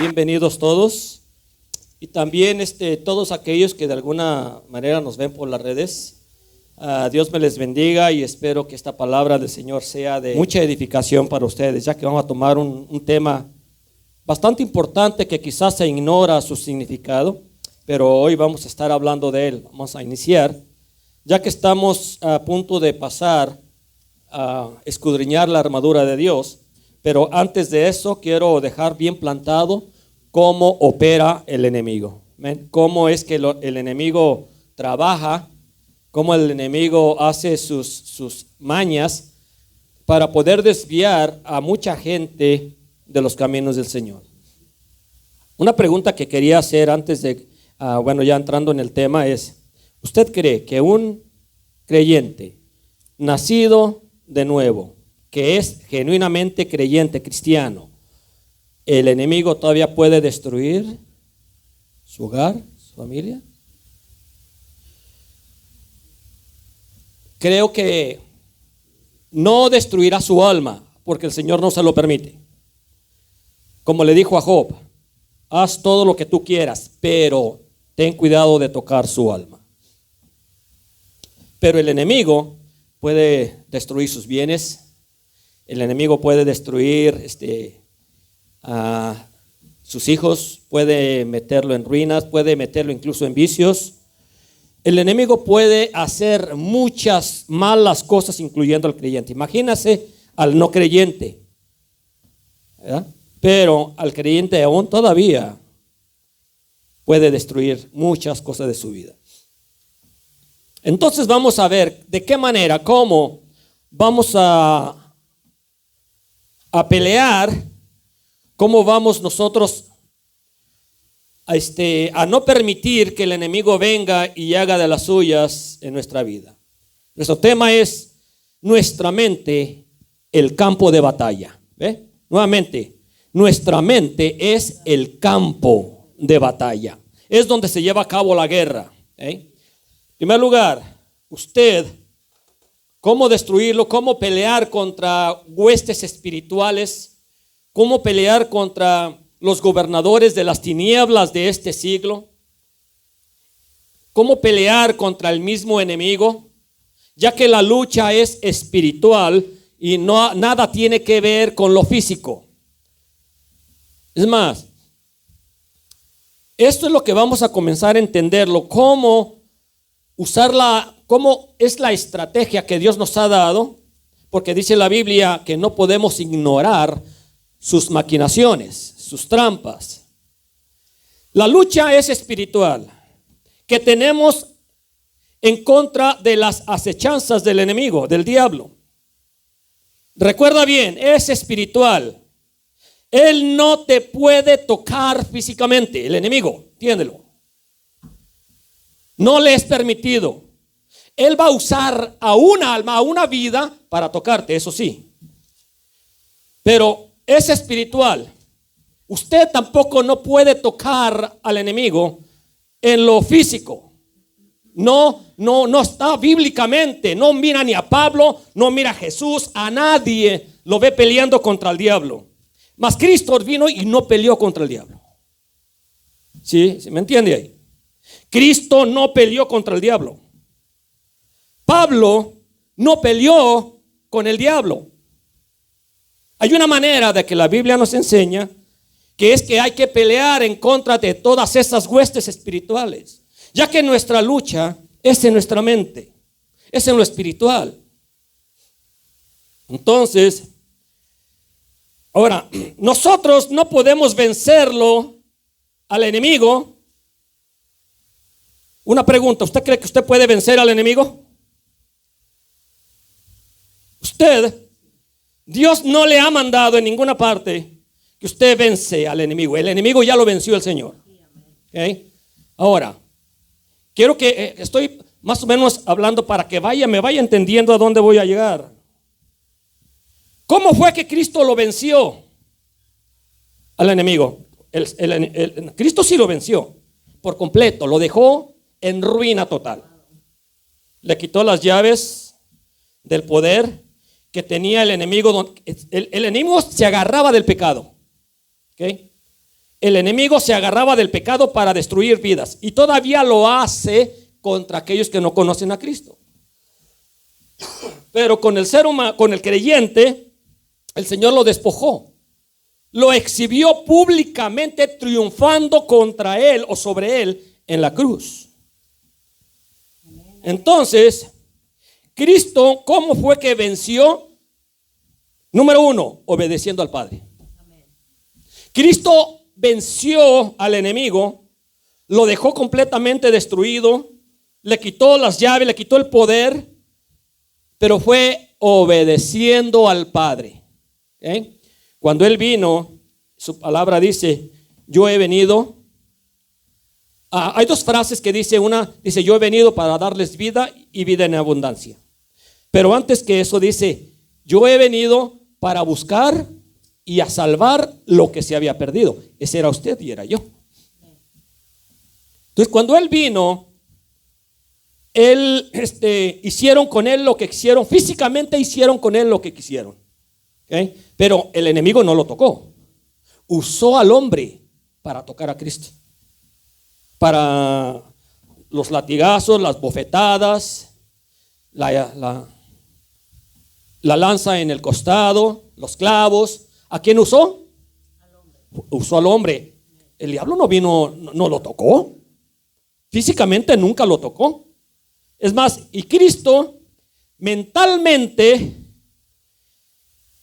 Bienvenidos todos y también todos aquellos que de alguna manera nos ven por las redes. Dios me les bendiga y espero que esta palabra del Señor sea de mucha edificación para ustedes, ya que vamos a tomar un tema bastante importante que quizás se ignora su significado, pero hoy vamos a estar hablando de él. Vamos a iniciar, ya que estamos a punto de pasar a escudriñar la armadura de Dios. Pero antes de eso quiero dejar bien plantado cómo opera el enemigo. Cómo es que el enemigo trabaja, cómo el enemigo hace sus mañas para poder desviar a mucha gente de los caminos del Señor. Una pregunta que quería hacer antes de, ya entrando en el tema es, ¿usted cree que un creyente nacido de nuevo, que es genuinamente creyente, cristiano, el enemigo todavía puede destruir su hogar, su familia? Creo que no destruirá su alma, porque el Señor no se lo permite. Como le dijo a Job, haz todo lo que tú quieras, pero ten cuidado de tocar su alma. Pero el enemigo puede destruir sus bienes. El enemigo puede destruir a sus hijos, puede meterlo en ruinas, puede meterlo incluso en vicios. El enemigo puede hacer muchas malas cosas, incluyendo al creyente. Imagínase al no creyente, ¿verdad? Pero al creyente aún todavía puede destruir muchas cosas de su vida. Entonces vamos a ver de qué manera, cómo vamos a pelear, cómo vamos nosotros a no permitir que el enemigo venga y haga de las suyas en nuestra vida. Nuestro tema es nuestra mente, el campo de batalla. ¿Ve? Nuevamente, nuestra mente es el campo de batalla. Es donde se lleva a cabo la guerra. En primer lugar, usted, cómo destruirlo, cómo pelear contra huestes espirituales, cómo pelear contra los gobernadores de las tinieblas de este siglo, cómo pelear contra el mismo enemigo, ya que la lucha es espiritual y nada tiene que ver con lo físico. Es más, esto es lo que vamos a comenzar a entenderlo, cómo usarla, cómo es la estrategia que Dios nos ha dado, porque dice la Biblia que no podemos ignorar sus maquinaciones, sus trampas. La lucha es espiritual, que tenemos en contra de las acechanzas del enemigo, del diablo. Recuerda bien, es espiritual. Él no te puede tocar físicamente, el enemigo, entiéndelo. No le es permitido. Él va a usar a una alma, a una vida para tocarte, eso sí. Pero es espiritual. Usted tampoco no puede tocar al enemigo en lo físico. No está bíblicamente. No mira ni a Pablo, no mira a Jesús, a nadie lo ve peleando contra el diablo. Mas Cristo vino y no peleó contra el diablo. ¿Sí? ¿Me entiende ahí? Cristo no peleó contra el diablo. Pablo no peleó con el diablo. Hay una manera de que la Biblia nos enseña, que es que hay que pelear en contra de todas esas huestes espirituales, ya que nuestra lucha es en nuestra mente, es en lo espiritual. Entonces, ahora, nosotros no podemos vencerlo al enemigo. Una pregunta, ¿usted cree que usted puede vencer al enemigo? Dios no le ha mandado en ninguna parte que usted vence al enemigo. El enemigo ya lo venció el Señor. ¿Okay? Ahora, quiero que estoy más o menos hablando para que me vaya entendiendo a dónde voy a llegar. ¿Cómo fue que Cristo lo venció al enemigo? Cristo sí lo venció por completo, lo dejó en ruina total. Le quitó las llaves del poder que tenía el enemigo. El enemigo se agarraba del pecado, ¿okay? el enemigo se agarraba del pecado para destruir vidas y todavía lo hace contra aquellos que no conocen a Cristo. Pero con el ser humano, con el creyente, el Señor lo despojó, lo exhibió públicamente triunfando contra él o sobre él en la cruz. Entonces, Cristo, ¿cómo fue que venció? Número 1, obedeciendo al Padre. Cristo venció al enemigo, lo dejó completamente destruido, le quitó las llaves, le quitó el poder, pero fue obedeciendo al Padre. Cuando Él vino, su palabra dice, yo he venido. Hay dos frases que dice, una dice, yo he venido para darles vida y vida en abundancia. Pero antes que eso dice, yo he venido para buscar y a salvar lo que se había perdido. Ese era usted y era yo. Entonces cuando Él vino, hicieron con Él lo que quisieron, físicamente hicieron con Él lo que quisieron. Pero el enemigo no lo tocó. Usó al hombre para tocar a Cristo. Para los latigazos, las bofetadas, la lanza en el costado, los clavos. ¿A quién usó? Usó al hombre. El diablo no vino, no lo tocó. Físicamente nunca lo tocó. Es más, y Cristo mentalmente,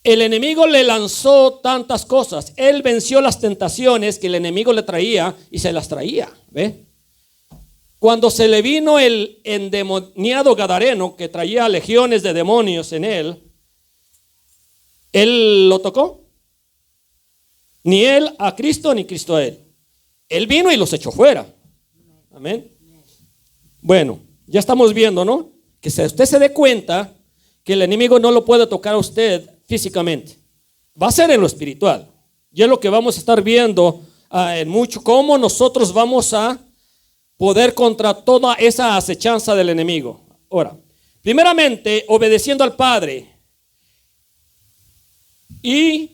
el enemigo le lanzó tantas cosas. Él venció las tentaciones que el enemigo le traía y se las traía. ¿Ve? Cuando se le vino el endemoniado gadareno que traía legiones de demonios en él, ¿él lo tocó? Ni él a Cristo, ni Cristo a él. Él vino y los echó fuera. Amén. Bueno, ya estamos viendo, ¿no? Que usted se dé cuenta que el enemigo no lo puede tocar a usted físicamente. Va a ser en lo espiritual. Y es lo que vamos a estar viendo en mucho. Cómo nosotros vamos a poder contra toda esa acechanza del enemigo. Ahora, primeramente, obedeciendo al Padre. Y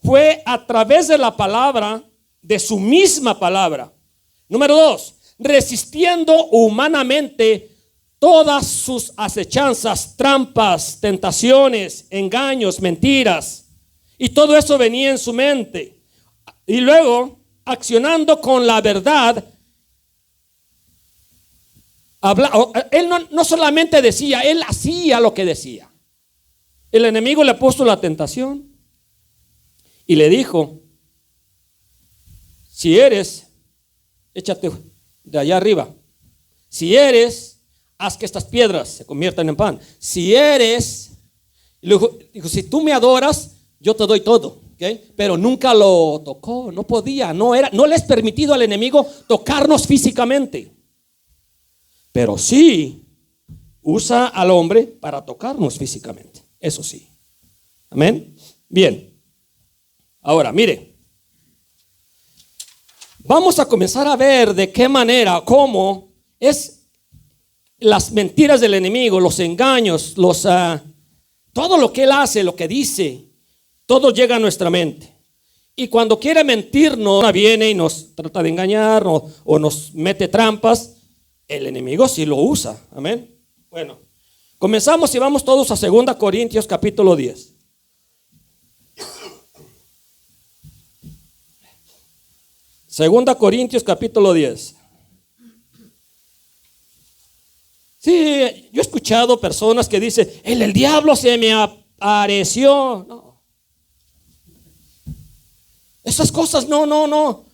fue a través de la palabra, de su misma palabra. Número 2, resistiendo humanamente todas sus acechanzas, trampas, tentaciones, engaños, mentiras. Y todo eso venía en su mente. Y luego, accionando con la verdad, él no solamente decía, él hacía lo que decía. El enemigo le puso la tentación y le dijo, si eres, échate de allá arriba. Si eres, haz que estas piedras se conviertan en pan. Si eres, dijo, si tú me adoras, yo te doy todo. Pero nunca lo tocó, no podía, no le es permitido al enemigo tocarnos físicamente. Pero sí usa al hombre para tocarnos físicamente. Eso sí. Amén. Bien. Ahora, mire. Vamos a comenzar a ver de qué manera, cómo es las mentiras del enemigo, los engaños, todo lo que él hace, lo que dice, todo llega a nuestra mente. Y cuando quiere mentirnos, viene y nos trata de engañar o nos mete trampas. El enemigo sí lo usa. Amén. Bueno, comenzamos y vamos todos a 2 Corintios capítulo 10. Segunda Corintios capítulo 10. Sí, yo he escuchado personas que dicen, el diablo se me apareció. No. Esas cosas no.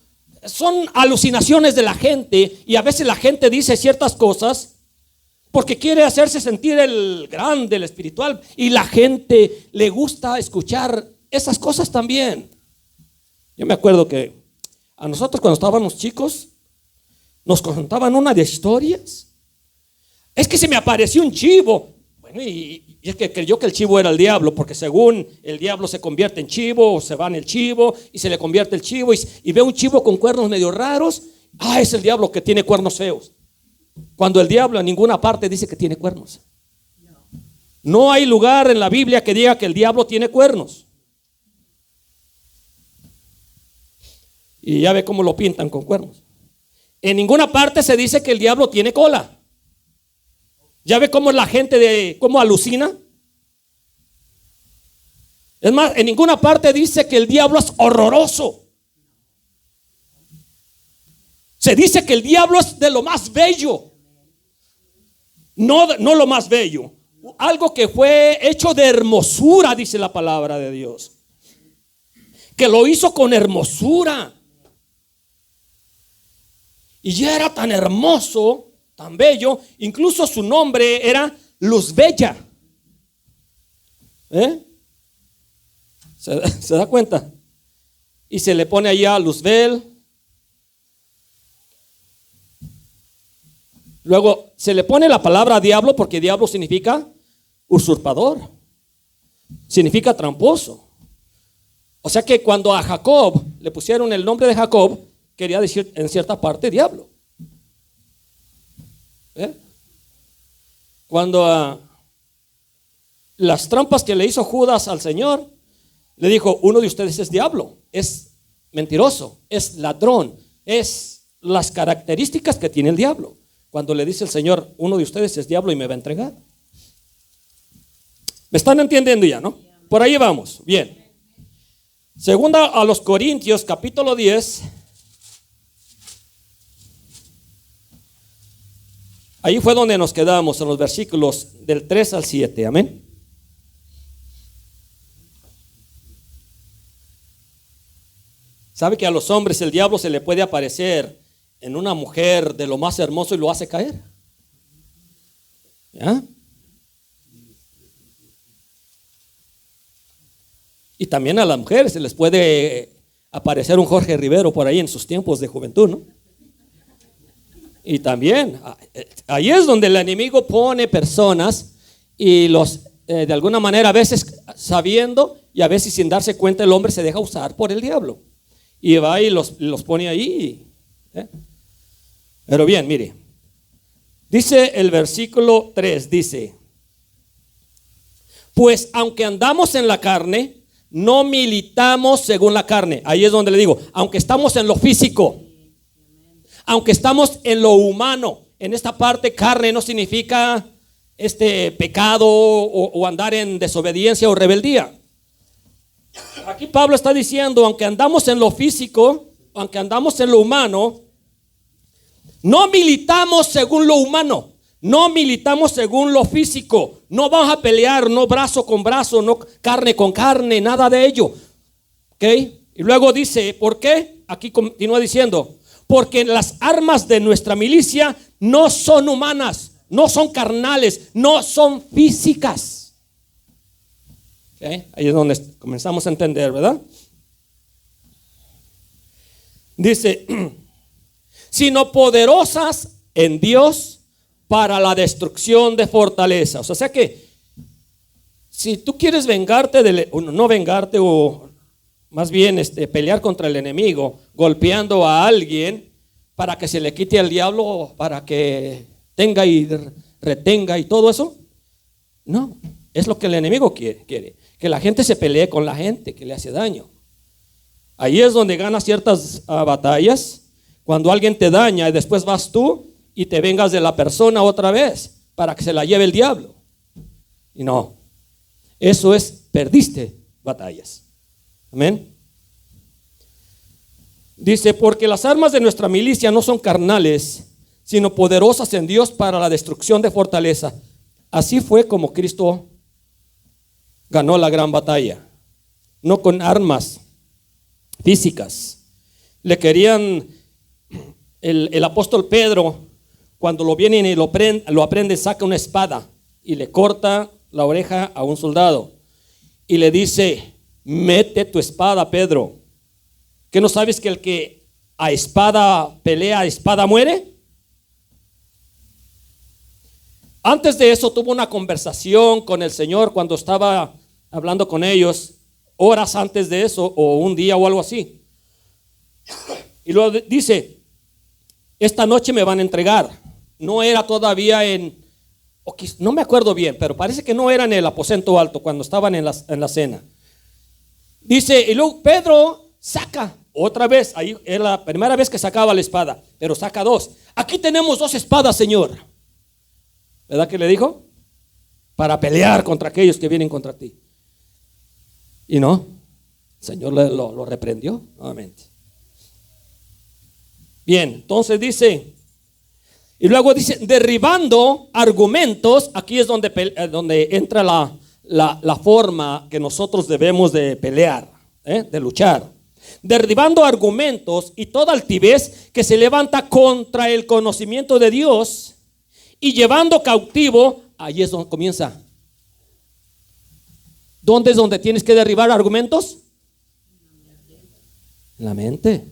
Son alucinaciones de la gente. Y a veces la gente dice ciertas cosas porque quiere hacerse sentir el grande, el espiritual. Y la gente le gusta escuchar esas cosas también. Yo me acuerdo que a nosotros cuando estábamos chicos nos contaban una de historias. Es que se me apareció un chivo. Bueno, y es que creyó que el chivo era el diablo, porque según el diablo se convierte en chivo, o se va en el chivo y se le convierte el chivo y ve un chivo con cuernos medio raros. Es el diablo que tiene cuernos feos. Cuando el diablo en ninguna parte dice que tiene cuernos. No hay lugar en la Biblia que diga que el diablo tiene cuernos. Y ya ve cómo lo pintan con cuernos. En ninguna parte se dice que el diablo tiene cola. Ya ve cómo la gente cómo alucina. Es más, en ninguna parte dice que el diablo es horroroso. Se dice que el diablo es de lo más bello. No lo más bello. Algo que fue hecho de hermosura, dice la palabra de Dios. Que lo hizo con hermosura. Y ya era tan hermoso, tan bello. Incluso su nombre era Luz Bella. ¿Se da cuenta? Y se le pone allá Luzbel. Luego se le pone la palabra diablo porque diablo significa usurpador, significa tramposo. O sea que cuando a Jacob le pusieron el nombre de Jacob, quería decir en cierta parte diablo. Cuando las trampas que le hizo Judas al Señor, le dijo: uno de ustedes es diablo, es mentiroso, es ladrón, es las características que tiene el diablo. Cuando le dice el Señor: uno de ustedes es diablo y me va a entregar. ¿Me están entendiendo ya, no? Por ahí vamos, bien. Segunda a los Corintios, capítulo 10. Ahí fue donde nos quedamos, en los versículos del 3 al 7, amén. ¿Sabe que a los hombres el diablo se le puede aparecer en una mujer de lo más hermoso y lo hace caer? ¿Ya? Y también a las mujeres se les puede aparecer un Jorge Rivero por ahí en sus tiempos de juventud, ¿no? Y también ahí es donde el enemigo pone personas y los de alguna manera, a veces sabiendo y a veces sin darse cuenta, el hombre se deja usar por el diablo y va y los pone ahí. Pero bien, mire, dice el versículo 3, dice: pues aunque andamos en la carne, no militamos según la carne. Ahí es donde le digo, aunque estamos en lo físico, aunque estamos en lo humano, en esta parte carne no significa pecado o andar en desobediencia o rebeldía. Aquí Pablo está diciendo, aunque andamos en lo físico, aunque andamos en lo humano, no militamos según lo humano, no militamos según lo físico, no vamos a pelear, no brazo con brazo, no carne con carne, nada de ello. ¿Ok? Y luego dice, ¿por qué? Aquí continúa diciendo: porque las armas de nuestra milicia no son humanas, no son carnales, no son físicas. ¿Okay? Ahí es donde comenzamos a entender, ¿verdad? Dice, sino poderosas en Dios para la destrucción de fortalezas. O sea que si tú quieres vengarte, no vengarte, o más bien pelear contra el enemigo, golpeando a alguien para que se le quite al diablo, para que tenga y retenga y todo eso, no, es lo que el enemigo quiere, que la gente se pelee con la gente que le hace daño. Ahí es donde gana ciertas batallas, cuando alguien te daña y después vas tú y te vengas de la persona otra vez para que se la lleve el diablo. Y no, eso es, perdiste batallas. Amén. Dice, porque las armas de nuestra milicia no son carnales, sino poderosas en Dios para la destrucción de fortaleza. Así fue como Cristo ganó la gran batalla, no con armas físicas. Le querían, el apóstol Pedro, cuando lo vienen y lo aprende, saca una espada y le corta la oreja a un soldado y le dice: mete tu espada, Pedro. ¿Qué no sabes que el que a espada pelea, a espada muere? Antes de eso tuvo una conversación con el Señor cuando estaba hablando con ellos, horas antes de eso, o un día o algo así. Y luego dice: esta noche me van a entregar. No era todavía no me acuerdo bien, pero parece que no era en el aposento alto cuando estaban en la cena. Dice, y luego Pedro saca otra vez, ahí es la primera vez que sacaba la espada, pero saca dos. Aquí tenemos dos espadas, Señor. ¿Verdad que le dijo? Para pelear contra aquellos que vienen contra ti. Y no, el Señor lo reprendió nuevamente. Bien, entonces dice, y luego dice, derribando argumentos. Aquí es donde entra la forma que nosotros debemos de pelear, de luchar. Derribando argumentos y toda altivez que se levanta contra el conocimiento de Dios, y llevando cautivo. Ahí es donde comienza. ¿Dónde es donde tienes que derribar argumentos? En la mente.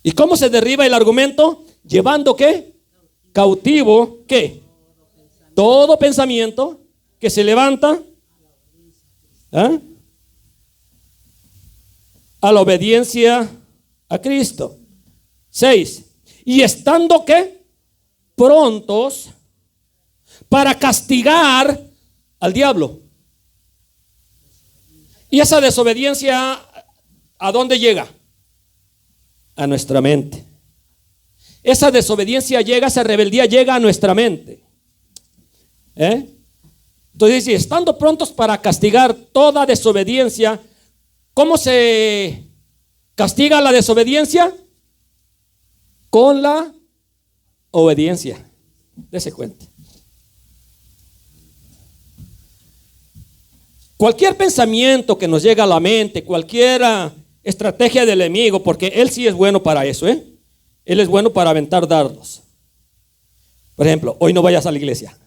¿Y cómo se derriba el argumento? Llevando ¿qué? Cautivo ¿qué? Todo pensamiento que se levanta a la obediencia a Cristo. 6. Y estando ¿qué? Prontos para castigar al diablo. Y esa desobediencia, ¿a dónde llega? A nuestra mente. Esa desobediencia llega, esa rebeldía llega a nuestra mente. Entonces dice, estando prontos para castigar toda desobediencia. ¿Cómo se castiga la desobediencia? Con la obediencia. Dese cuenta. Cualquier pensamiento que nos llega a la mente, cualquier estrategia del enemigo, porque él sí es bueno para eso, Él es bueno para aventar dardos. Por ejemplo, hoy no vayas a la iglesia.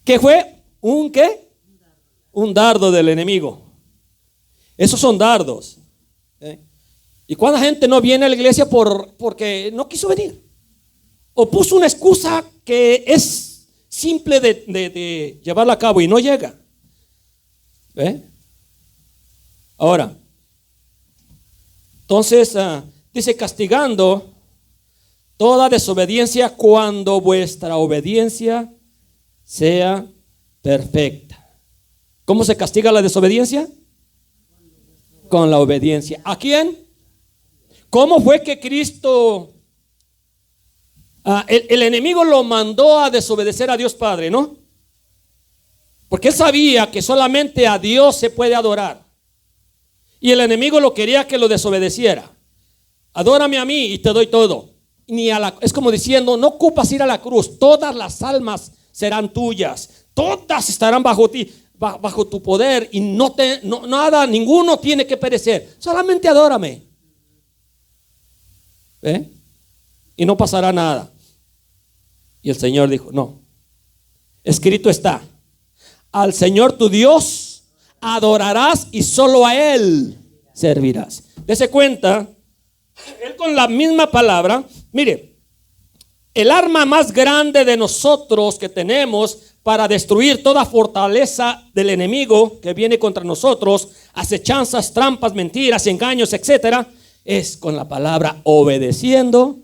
¿Qué fue? ¿Un qué? Un dardo del enemigo. Esos son dardos. ¿Y cuánta gente no viene a la iglesia porque no quiso venir? O puso una excusa que es simple de llevarla a cabo y no llega. Ahora, entonces dice, castigando toda desobediencia cuando vuestra obediencia sea perfecta. ¿Cómo se castiga la desobediencia? Con la obediencia. ¿A quién? ¿Cómo fue que Cristo, el enemigo lo mandó a desobedecer a Dios Padre, no? Porque él sabía que solamente a Dios se puede adorar. Y el enemigo lo quería que lo desobedeciera. Adórame a mí y te doy todo. Es como diciendo, no ocupas ir a la cruz. Todas las almas serán tuyas. Todas estarán bajo ti, bajo tu poder. Y nada, ninguno tiene que perecer. Solamente adórame. Y no pasará nada. Y el Señor dijo, no. Escrito está: al Señor tu Dios adorarás y solo a Él servirás. Dese cuenta, Él con la misma palabra, mire, el arma más grande de nosotros que tenemos para destruir toda fortaleza del enemigo que viene contra nosotros, acechanzas, trampas, mentiras, engaños, etcétera, es con la palabra, obedeciendo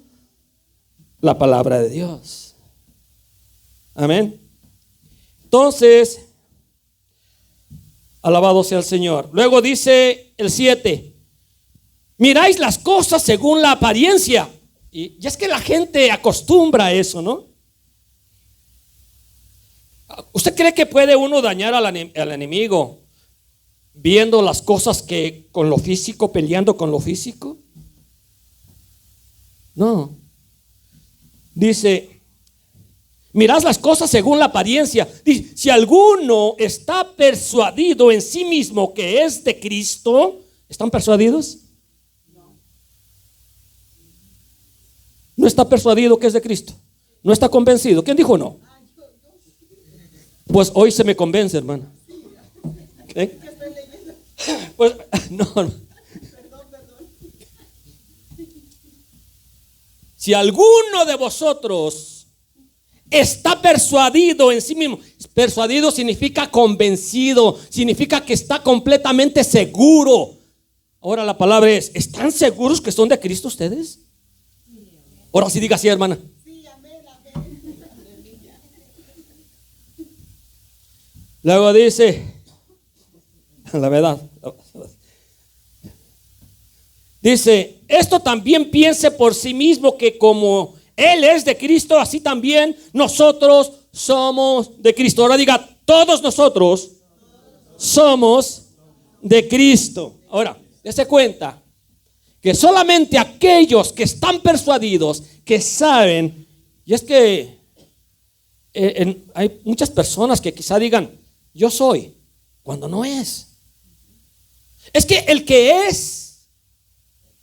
la palabra de Dios. Amén. Entonces, alabado sea el Señor. Luego dice el 7: miráis las cosas según la apariencia. Y es que la gente acostumbra a eso, ¿no? ¿Usted cree que puede uno dañar al enemigo viendo las cosas que con lo físico, peleando con lo físico? No. Dice, mirad las cosas según la apariencia. Dice, si alguno está persuadido en sí mismo que es de Cristo, ¿están persuadidos? No está persuadido que es de Cristo. No está convencido. ¿Quién dijo no? Pues hoy se me convence, hermana. Pues no. Si alguno de vosotros está persuadido en sí mismo. Persuadido significa convencido, significa que está completamente seguro. Ahora la palabra es, ¿están seguros que son de Cristo ustedes? Ahora sí diga así, hermana. Luego dice, la verdad, Dice, esto también piense por sí mismo que como Él es de Cristo, así también nosotros somos de Cristo. Ahora diga, todos nosotros somos de Cristo. Ahora, dése cuenta que solamente aquellos que están persuadidos, que saben, y es que hay muchas personas que quizá digan, yo soy, cuando no es. Es que el que es,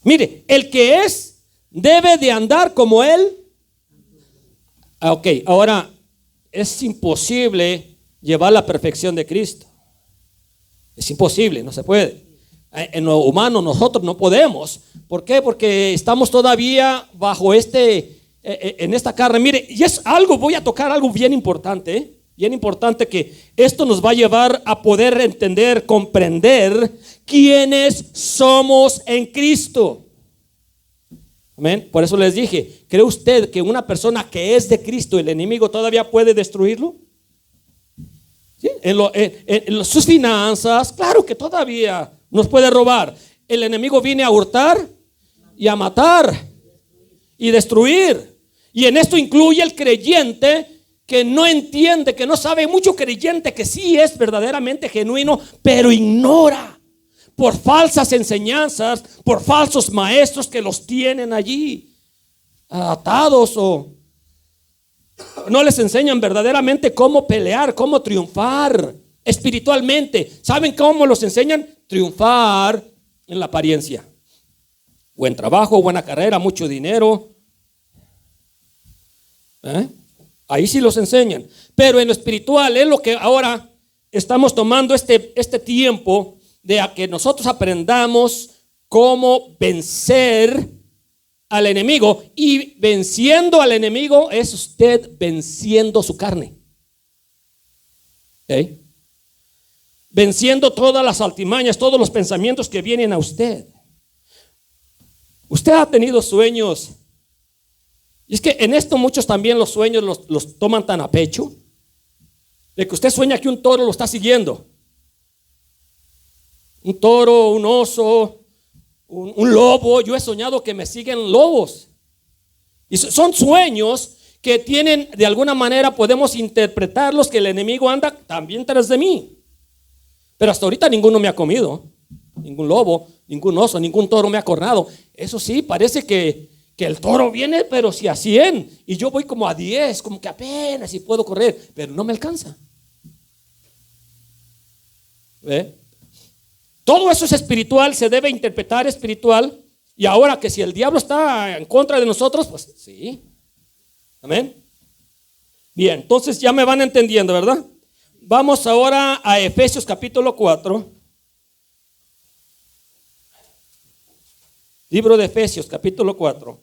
mire, el que es debe de andar como Él. Ok, ahora es imposible llevar la perfección de Cristo. Es imposible, no se puede. En lo humano nosotros no podemos. ¿Por qué? Porque estamos todavía bajo en esta carne. Mire, y es algo, voy a tocar algo bien importante, bien importante, que esto nos va a llevar a poder entender, comprender quiénes somos en Cristo. Amén. Por eso les dije, ¿cree usted que una persona que es de Cristo, el enemigo todavía puede destruirlo? ¿Sí? En sus finanzas, claro que todavía nos puede robar. El enemigo viene a hurtar y a matar y destruir. Y en esto incluye el creyente que no entiende, que no sabe, mucho creyente que sí es verdaderamente genuino, pero ignora por falsas enseñanzas, por falsos maestros que los tienen allí atados, o no les enseñan verdaderamente cómo pelear, cómo triunfar espiritualmente. ¿Saben cómo los enseñan? Triunfar en la apariencia. Buen trabajo, buena carrera, mucho dinero. Ahí sí los enseñan. Pero en lo espiritual es lo que ahora estamos tomando este tiempo de a que nosotros aprendamos cómo vencer al enemigo. Y venciendo al enemigo es usted venciendo su carne. ¿Okay? Venciendo todas las altimañas, todos los pensamientos que vienen a usted. Usted ha tenido sueños. Y es que en esto muchos también los sueños los toman tan a pecho, de que usted sueña que un toro lo está siguiendo. Un toro, un oso, un lobo. Yo he soñado que me siguen lobos. Y son sueños que tienen, de alguna manera podemos interpretarlos, que el enemigo anda también tras de mí. Pero hasta ahorita ninguno me ha comido. Ningún lobo, ningún oso, ningún toro me ha cornado. Eso sí, parece que el toro viene, pero si a 100, y yo voy como a 10, como que apenas si puedo correr, pero no me alcanza. ¿Ve? Todo eso es espiritual, se debe interpretar espiritual. Y ahora que si el diablo está en contra de nosotros, pues sí. Amén. Bien, entonces ya me van entendiendo, ¿verdad? Vamos ahora a Efesios capítulo 4. Libro de Efesios capítulo 4.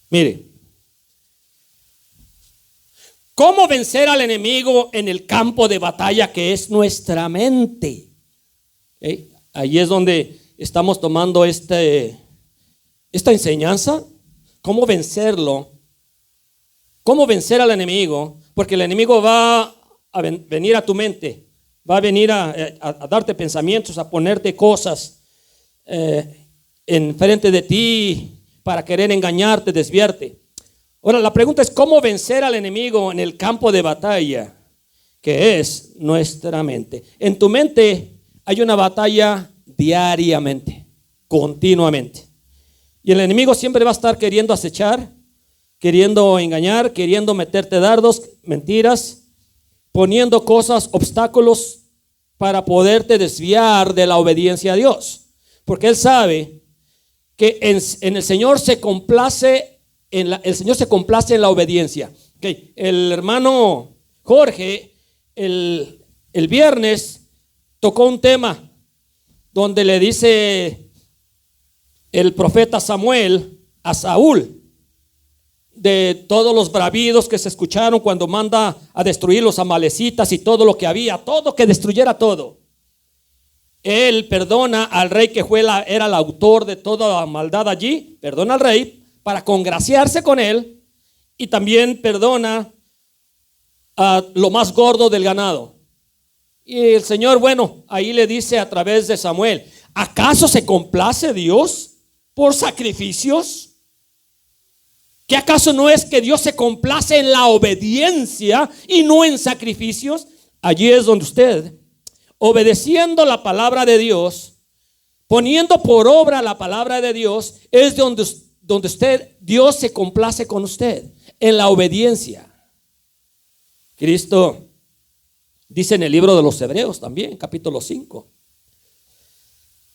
Mire, ¿cómo vencer al enemigo en el campo de batalla que es nuestra mente? ¿Okay? Ahí es donde estamos tomando esta enseñanza. ¿Cómo vencerlo? ¿Cómo vencer al enemigo? Porque el enemigo va a venir a tu mente, va a venir a darte pensamientos, a ponerte cosas enfrente de ti para querer engañarte, desviarte. Ahora la pregunta es, ¿cómo vencer al enemigo en el campo de batalla que es nuestra mente? En tu mente hay una batalla diariamente, continuamente. Y el enemigo siempre va a estar queriendo acechar, queriendo engañar, queriendo meterte dardos, mentiras, poniendo cosas, obstáculos para poderte desviar de la obediencia a Dios. Porque Él sabe que en el Señor se complace, el Señor se complace en la obediencia. Okay. El hermano Jorge el viernes tocó un tema donde le dice el profeta Samuel a Saúl de todos los bravidos que se escucharon cuando manda a destruir los amalecitas y todo lo que había, todo, que destruyera todo. Él perdona al rey que era el autor de toda la maldad allí, perdona al rey para congraciarse con él, y también perdona a lo más gordo del ganado. Y el Señor, bueno, ahí le dice a través de Samuel: ¿acaso se complace Dios por sacrificios? ¿Que acaso no es que Dios se complace en la obediencia y no en sacrificios? Allí es donde usted, obedeciendo la palabra de Dios, poniendo por obra la palabra de Dios, es donde usted, Dios se complace con usted, en la obediencia. Cristo dice en el libro de los Hebreos también, capítulo 5.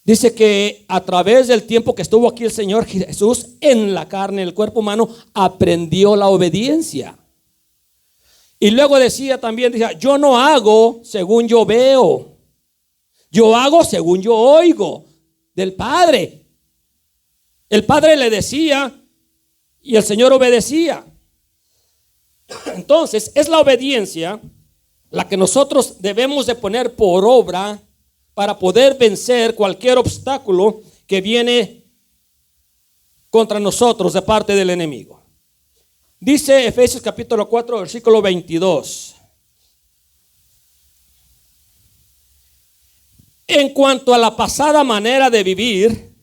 Dice que a través del tiempo que estuvo aquí el Señor Jesús en la carne, el cuerpo humano, aprendió la obediencia. Y luego decía también, decía: yo no hago según yo veo, yo hago según yo oigo del Padre. El Padre le decía y el Señor obedecía. Entonces es la obediencia la que nosotros debemos de poner por obra para poder vencer cualquier obstáculo que viene contra nosotros de parte del enemigo. Dice Efesios capítulo 4, versículo 22. En cuanto a la pasada manera de vivir,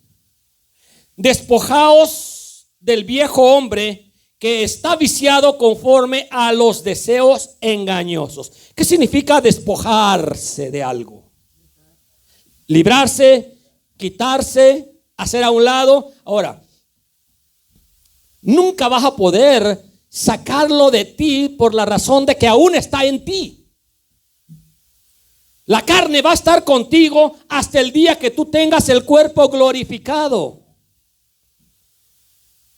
despojaos del viejo hombre que está viciado conforme a los deseos engañosos. ¿Qué significa despojarse de algo? Librarse, quitarse, hacer a un lado. Ahora, nunca vas a poder sacarlo de ti por la razón de que aún está en ti. La carne va a estar contigo hasta el día que tú tengas el cuerpo glorificado.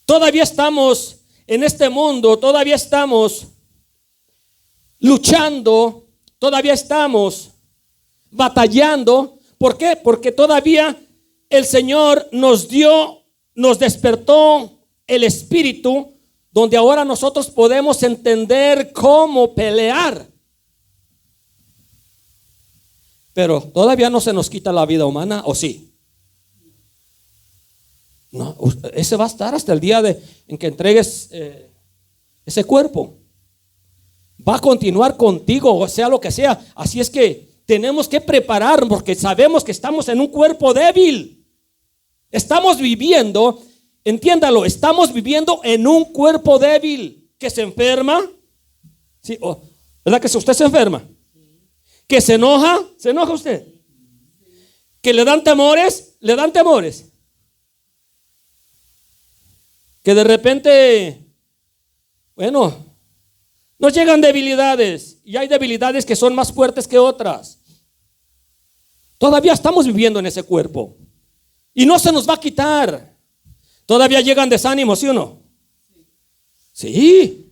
Todavía estamos en este mundo, todavía estamos luchando, todavía estamos batallando. ¿Por qué? Porque todavía el Señor nos despertó el espíritu, donde ahora nosotros podemos entender cómo pelear. Pero todavía no se nos quita la vida humana, ¿o sí? No, ese va a estar hasta el día en que entregues ese cuerpo. Va a continuar contigo, o sea lo que sea. Así es que tenemos que prepararnos, porque sabemos que estamos en un cuerpo débil. Estamos viviendo, entiéndalo, estamos viviendo en un cuerpo débil que se enferma. ¿Sí? ¿Verdad que usted se enferma? Que se enoja usted. Que le dan temores. Que de repente, bueno, nos llegan debilidades, y hay debilidades que son más fuertes que otras. Todavía estamos viviendo en ese cuerpo y no se nos va a quitar. Todavía llegan desánimos, ¿sí o no? Sí.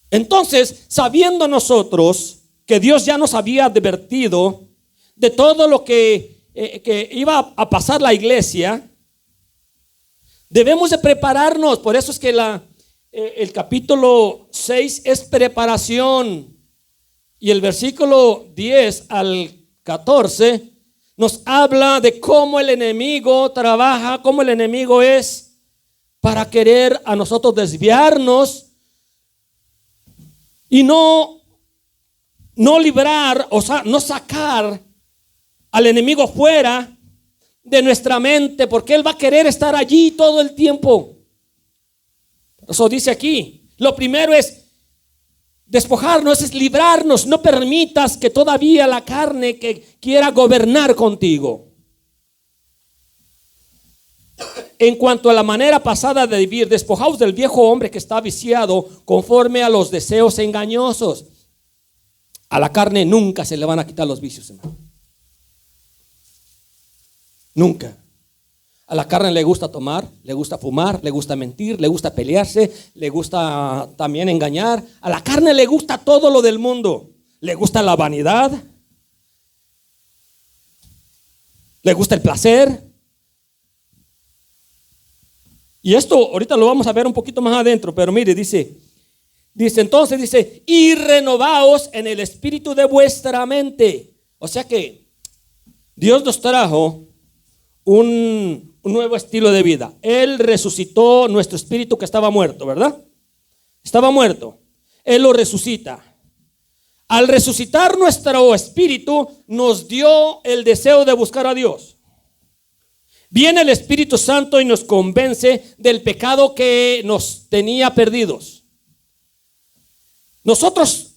Entonces, sabiendo nosotros que Dios ya nos había advertido de todo lo que iba a pasar la iglesia, debemos de prepararnos. Por eso es que el capítulo 6 es preparación, y el versículo 10 al 14 nos habla de cómo el enemigo trabaja, cómo el enemigo es para querer a nosotros desviarnos y no librar, o sea, no sacar al enemigo fuera de nuestra mente, porque él va a querer estar allí todo el tiempo. Eso dice aquí, lo primero es despojarnos, es librarnos. No permitas que todavía la carne que quiera gobernar contigo. En cuanto a la manera pasada de vivir, despojaos del viejo hombre que está viciado conforme a los deseos engañosos. A la carne nunca se le van a quitar los vicios, hermano. Nunca. A la carne le gusta tomar, le gusta fumar, le gusta mentir, le gusta pelearse, le gusta también engañar. A la carne le gusta todo lo del mundo. Le gusta la vanidad, le gusta el placer. Y esto ahorita lo vamos a ver un poquito más adentro, pero mire, dice entonces, y renovaos en el espíritu de vuestra mente. O sea que Dios nos trajo un nuevo estilo de vida. Él resucitó nuestro espíritu que estaba muerto, ¿verdad? Estaba muerto. Él lo resucita. Al resucitar nuestro espíritu, nos dio el deseo de buscar a Dios. Viene el Espíritu Santo y nos convence del pecado que nos tenía perdidos. Nosotros,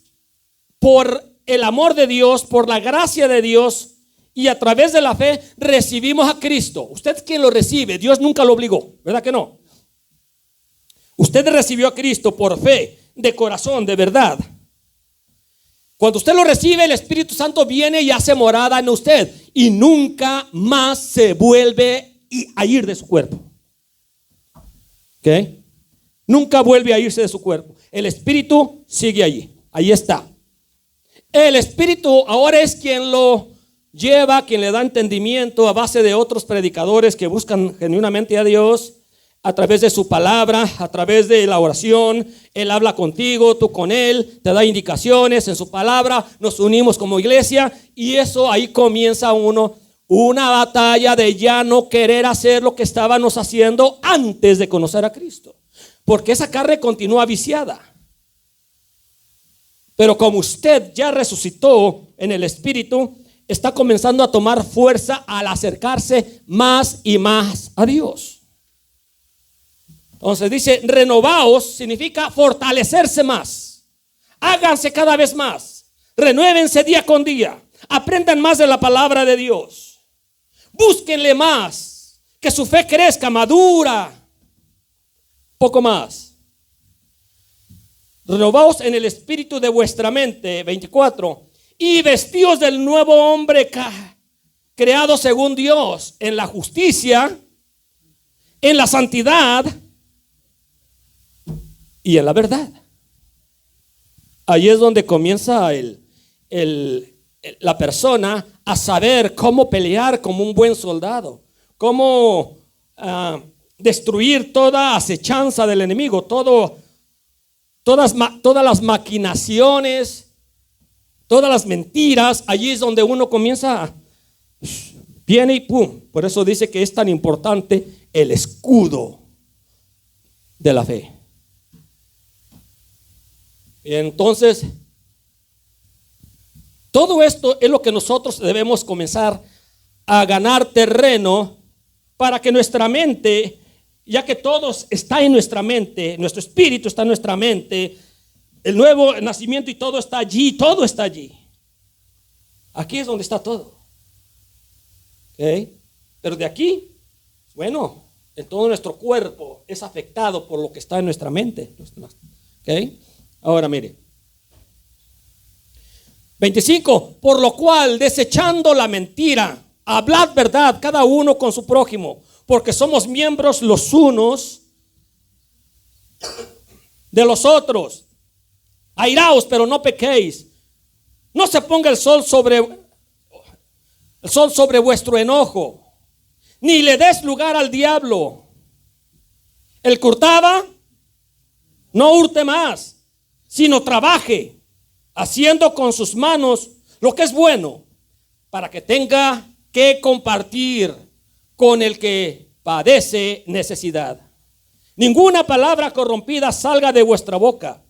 por el amor de Dios, por la gracia de Dios y a través de la fe, recibimos a Cristo. Usted es quien lo recibe, Dios nunca lo obligó, ¿verdad que no? Usted recibió a Cristo por fe, de corazón, de verdad. Cuando usted lo recibe, el Espíritu Santo viene y hace morada en usted y nunca más se vuelve a ir de su cuerpo. ¿Ok? Nunca vuelve a irse de su cuerpo. El Espíritu sigue allí. Ahí está. El Espíritu ahora es quien lo lleva, quien le da entendimiento a base de otros predicadores que buscan genuinamente a Dios. A través de su palabra, a través de la oración, Él habla contigo, tú con Él, te da indicaciones en su palabra, nos unimos como iglesia y eso ahí comienza una batalla de ya no querer hacer lo que estábamos haciendo antes de conocer a Cristo, porque esa carne continúa viciada. Pero como usted ya resucitó en el Espíritu, está comenzando a tomar fuerza al acercarse más y más a Dios. Entonces dice, renovaos significa fortalecerse más. Háganse cada vez más. Renuévense día con día. Aprendan más de la palabra de Dios. Búsquenle más. Que su fe crezca, madura. Poco más. Renovaos en el espíritu de vuestra mente. 24. Y vestíos del nuevo hombre creado según Dios, en la justicia, en la santidad y en la verdad. Ahí es donde comienza la persona a saber cómo pelear como un buen soldado, cómo destruir toda acechanza del enemigo, todas las maquinaciones, todas las mentiras. Allí es donde uno comienza, viene y pum. Por eso dice que es tan importante el escudo de la fe. Entonces, todo esto es lo que nosotros debemos comenzar a ganar terreno para que nuestra mente, ya que todo está en nuestra mente, nuestro espíritu está en nuestra mente, el nuevo nacimiento y todo está allí, todo está allí. Aquí es donde está todo. ¿Okay? Pero de aquí, bueno, en todo nuestro cuerpo es afectado por lo que está en nuestra mente. ¿Okay? Ahora mire, 25, por lo cual desechando la mentira, hablad verdad cada uno con su prójimo, porque somos miembros los unos de los otros. Airaos, pero no pequéis. No se ponga el sol sobre vuestro enojo, ni le des lugar al diablo. El que hurtaba, no hurte más, sino trabaje, haciendo con sus manos lo que es bueno, para que tenga que compartir con el que padece necesidad. Ninguna palabra corrompida salga de vuestra boca,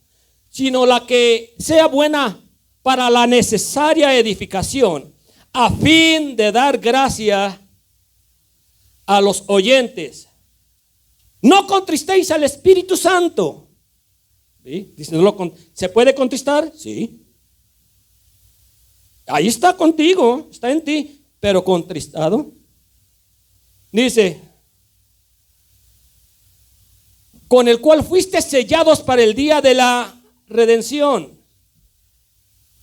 sino la que sea buena para la necesaria edificación, a fin de dar gracia a los oyentes. No contristéis al Espíritu Santo. ¿Sí? Dice, ¿se puede contristar? Sí. Ahí está contigo, está en ti, pero contristado. Dice, con el cual fuiste sellados para el día de la redención.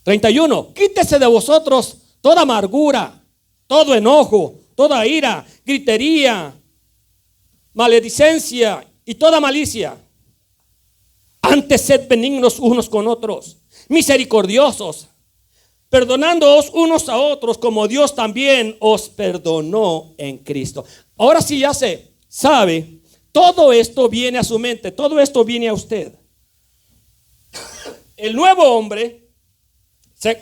31. Quítese de vosotros toda amargura, todo enojo, toda ira, gritería, maledicencia y toda malicia. Antes sed benignos unos con otros, misericordiosos, perdonándoos unos a otros como Dios también os perdonó en Cristo. Ahora sí ya sabe, todo esto viene a su mente, todo esto viene a usted. El nuevo hombre,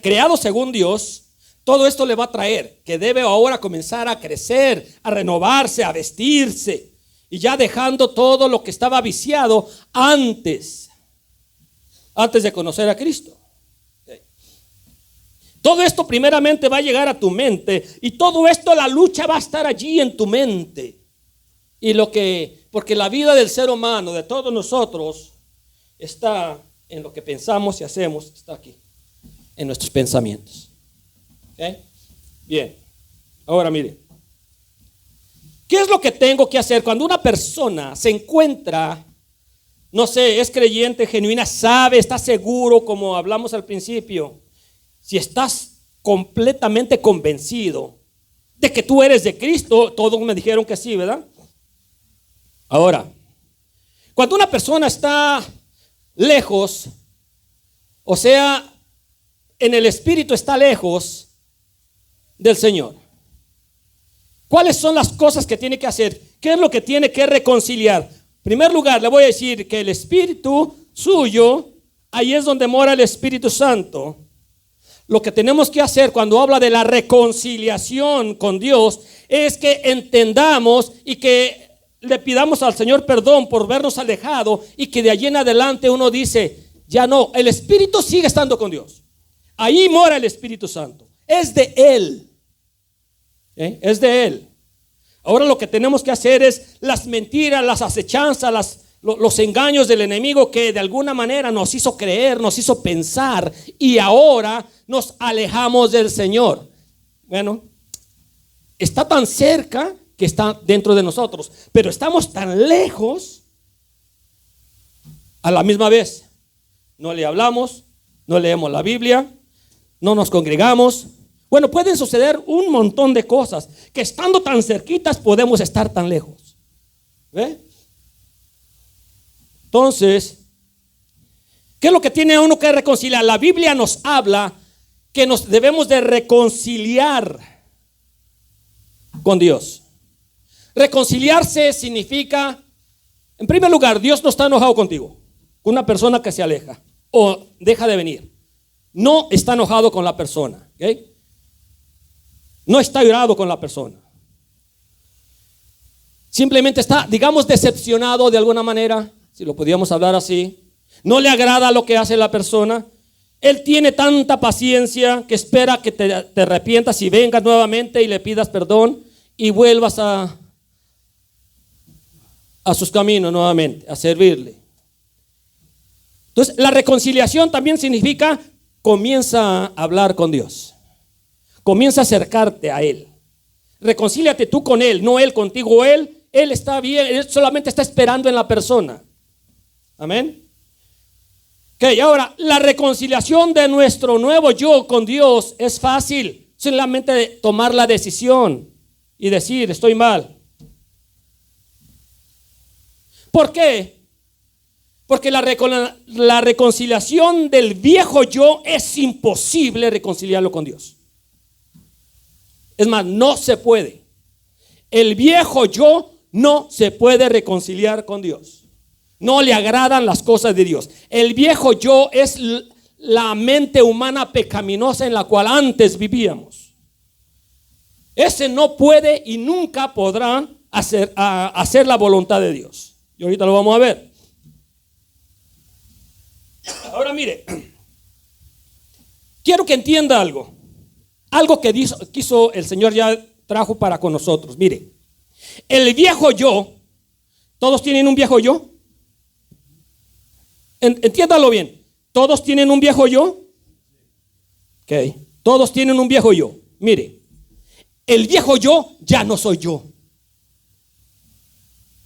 creado según Dios, todo esto le va a traer, que debe ahora comenzar a crecer, a renovarse, a vestirse, y ya dejando todo lo que estaba viciado antes de conocer a Cristo. Todo esto primeramente va a llegar a tu mente, y todo esto, la lucha va a estar allí en tu mente. Porque la vida del ser humano, de todos nosotros, está en lo que pensamos y hacemos, está aquí, en nuestros pensamientos. ¿Okay? Bien, ahora mire, ¿qué es lo que tengo que hacer cuando una persona se encuentra, no sé, es creyente, genuina, sabe, está seguro, como hablamos al principio? Si estás completamente convencido de que tú eres de Cristo, todos me dijeron que sí, ¿verdad? Ahora, cuando una persona está lejos, o sea, en el espíritu está lejos del Señor, ¿cuáles son las cosas que tiene que hacer? ¿Qué es lo que tiene que reconciliar? En primer lugar, le voy a decir que el espíritu suyo, ahí es donde mora el Espíritu Santo. Lo que tenemos que hacer cuando habla de la reconciliación con Dios es que entendamos y que le pidamos al Señor perdón por vernos alejado, y que de allí en adelante uno dice, ya no, el Espíritu sigue estando con Dios. Ahí mora el Espíritu Santo. Es de Él. Es de Él. Ahora lo que tenemos que hacer es las mentiras, las acechanzas, los engaños del enemigo que de alguna manera nos hizo creer, nos hizo pensar, y ahora nos alejamos del Señor. Bueno, está tan cerca que está dentro de nosotros, pero estamos tan lejos a la misma vez. No le hablamos, no leemos la Biblia, no nos congregamos. Bueno, pueden suceder un montón de cosas que estando tan cerquitas podemos estar tan lejos. ¿Ve? Entonces, ¿qué es lo que tiene uno que reconciliar? La Biblia nos habla que nos debemos de reconciliar con Dios. Reconciliarse significa, en primer lugar, Dios no está enojado contigo, con una persona que se aleja o deja de venir. No está enojado con la persona, ¿okay? No está irado con la persona. Simplemente está, digamos, decepcionado de alguna manera, si lo podíamos hablar así. No le agrada lo que hace la persona. Él tiene tanta paciencia que espera que te arrepientas y vengas nuevamente y le pidas perdón y vuelvas a sus caminos nuevamente, a servirle. Entonces, la reconciliación también significa comienza a hablar con Dios. Comienza a acercarte a Él. Reconcíliate tú con Él, no Él contigo. Él está bien, Él solamente está esperando en la persona. Amén. Ok, ahora, la reconciliación de nuestro nuevo yo con Dios es fácil. Solamente tomar la decisión y decir, estoy mal. ¿Por qué? Porque la reconciliación del viejo yo es imposible reconciliarlo con Dios. Es más, no se puede. El viejo yo no se puede reconciliar con Dios. No le agradan las cosas de Dios. El viejo yo es la mente humana pecaminosa en la cual antes vivíamos. Ese no puede y nunca podrá hacer la voluntad de Dios. Y ahorita lo vamos a ver. Ahora mire, quiero que entienda algo. Algo que quiso el Señor ya trajo para con nosotros. Mire, el viejo yo, ¿todos tienen un viejo yo? Entiéndalo bien. ¿Todos tienen un viejo yo? Ok, todos tienen un viejo yo. Mire, el viejo yo ya no soy yo.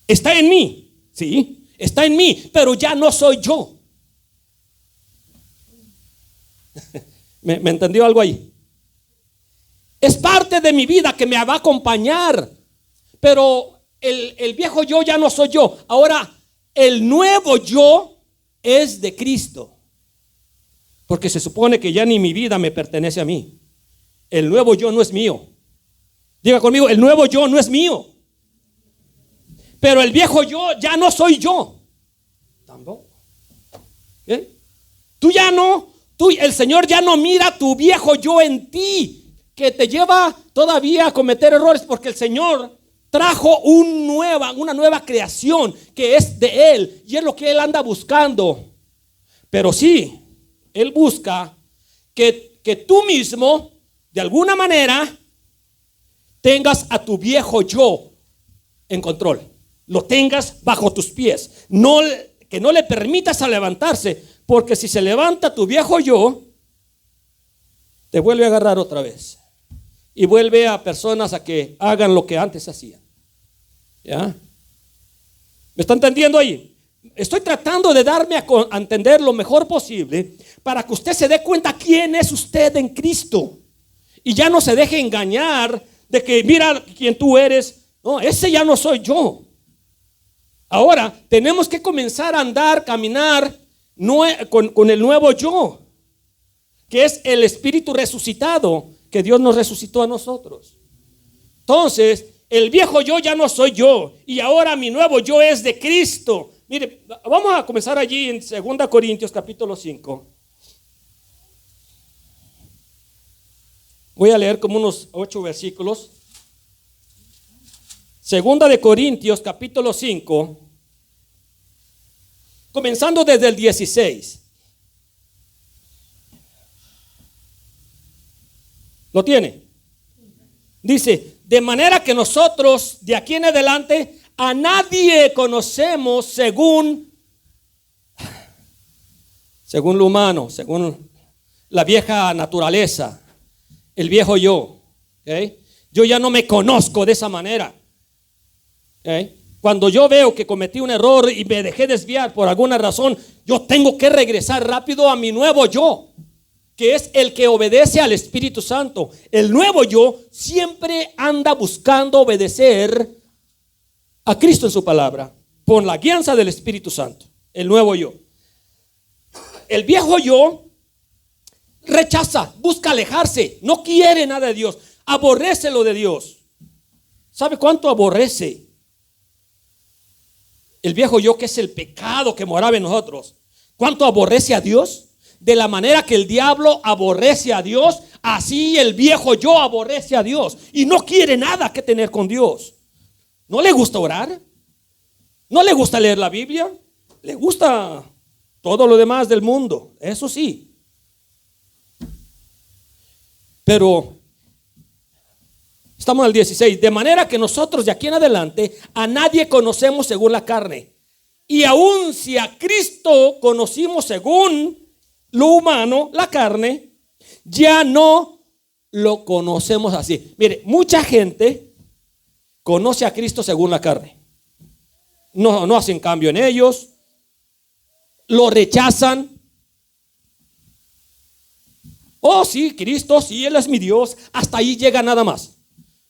Está en mí. Sí, está en mí, pero ya no soy yo. ¿Me entendió algo ahí? Es parte de mi vida que me va a acompañar, pero el viejo yo ya no soy yo. Ahora, el nuevo yo es de Cristo, porque se supone que ya ni mi vida me pertenece a mí. El nuevo yo no es mío. Diga conmigo, el nuevo yo no es mío. Pero el viejo yo ya no soy yo. Tampoco. ¿Qué? El Señor ya no mira tu viejo yo en ti, que te lleva todavía a cometer errores, porque el Señor trajo una nueva creación que es de Él, y es lo que Él anda buscando. Pero sí, Él busca que tú mismo, de alguna manera, tengas a tu viejo yo en control. Lo tengas bajo tus pies. Que no le permitas a levantarse, porque si se levanta tu viejo yo, te vuelve a agarrar otra vez. Y vuelve a personas a que hagan lo que antes hacían. ¿Ya? ¿Me está entendiendo ahí? Estoy tratando de darme a entender lo mejor posible para que usted se dé cuenta quién es usted en Cristo. Y ya no se deje engañar de que mira quién tú eres. No, ese ya no soy yo. Ahora tenemos que comenzar a andar, caminar con el nuevo yo, que es el espíritu resucitado que Dios nos resucitó a nosotros. Entonces, el viejo yo ya no soy yo, y ahora mi nuevo yo es de Cristo. Mire, vamos a comenzar allí en 2 Corintios capítulo 5. Voy a leer como unos 8 versículos. 2 Corintios capítulo 5, comenzando desde el 16. ¿Lo tiene? Dice, de manera que nosotros de aquí en adelante a nadie conocemos según lo humano, según la vieja naturaleza, el viejo yo. ¿Okay? Yo ya no me conozco de esa manera. ¿Okay? Cuando yo veo que cometí un error y me dejé desviar por alguna razón, yo tengo que regresar rápido a mi nuevo yo, que es el que obedece al Espíritu Santo. El nuevo yo siempre anda buscando obedecer a Cristo en su palabra, por la guianza del Espíritu Santo. El nuevo yo. El viejo yo rechaza, busca alejarse, no quiere nada de Dios, aborrece lo de Dios. ¿Sabe cuánto aborrece el viejo yo, que es el pecado que moraba en nosotros? ¿Cuánto aborrece a Dios? De la manera que el diablo aborrece a Dios, así el viejo yo aborrece a Dios y no quiere nada que tener con Dios. No le gusta orar, no le gusta leer la Biblia, le gusta todo lo demás del mundo, eso sí. Pero estamos al 16. De manera que nosotros de aquí en adelante a nadie conocemos según la carne. Y aun si a Cristo conocimos según lo humano, la carne, ya no lo conocemos así. Mire, mucha gente conoce a Cristo según la carne. No hacen cambio en ellos, lo rechazan. Oh, sí, Cristo, sí, Él es mi Dios. Hasta ahí llega nada más.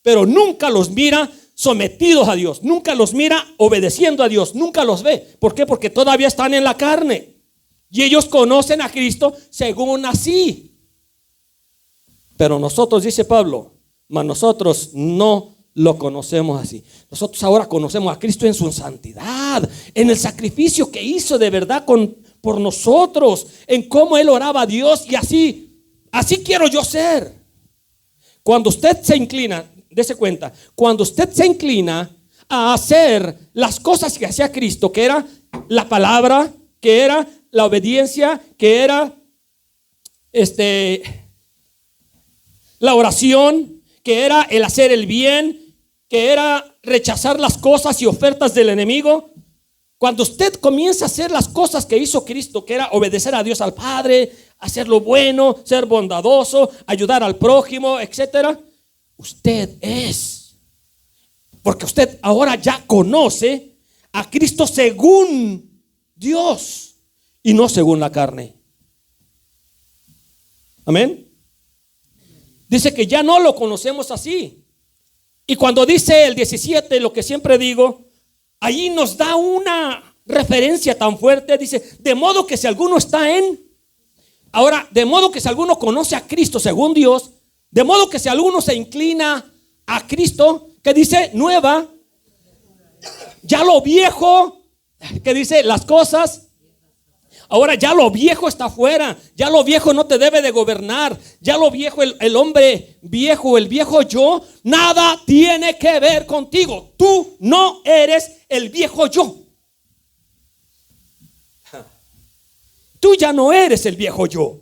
Pero nunca los mira sometidos a Dios, nunca los mira obedeciendo a Dios, nunca los ve. ¿Por qué? Porque todavía están en la carne. Y ellos conocen a Cristo según así. Pero nosotros, dice Pablo, mas nosotros no lo conocemos así. Nosotros ahora conocemos a Cristo en su santidad, en el sacrificio que hizo de verdad por nosotros, en cómo Él oraba a Dios. Y así quiero yo ser. Cuando usted se inclina, dése cuenta, cuando usted se inclina a hacer las cosas que hacía Cristo, que era la palabra, que era la obediencia, que era la oración, que era el hacer el bien, que era rechazar las cosas y ofertas del enemigo. Cuando usted comienza a hacer las cosas que hizo Cristo, que era obedecer a Dios, al Padre, hacer lo bueno, ser bondadoso, ayudar al prójimo, etcétera, usted es, porque usted ahora ya conoce a Cristo según Dios y no según la carne. Amén. Dice que ya no lo conocemos así. Y cuando dice el 17, lo que siempre digo, ahí nos da una referencia tan fuerte. Dice, de modo que si alguno está ahora, de modo que si alguno conoce a Cristo según Dios, de modo que si alguno se inclina a Cristo, que dice nueva, ya lo viejo, que dice las cosas, ahora ya lo viejo está fuera, ya lo viejo no te debe de gobernar, ya lo viejo, el hombre viejo, el viejo yo, nada tiene que ver contigo. Tú no eres el viejo yo. Tú ya no eres el viejo yo.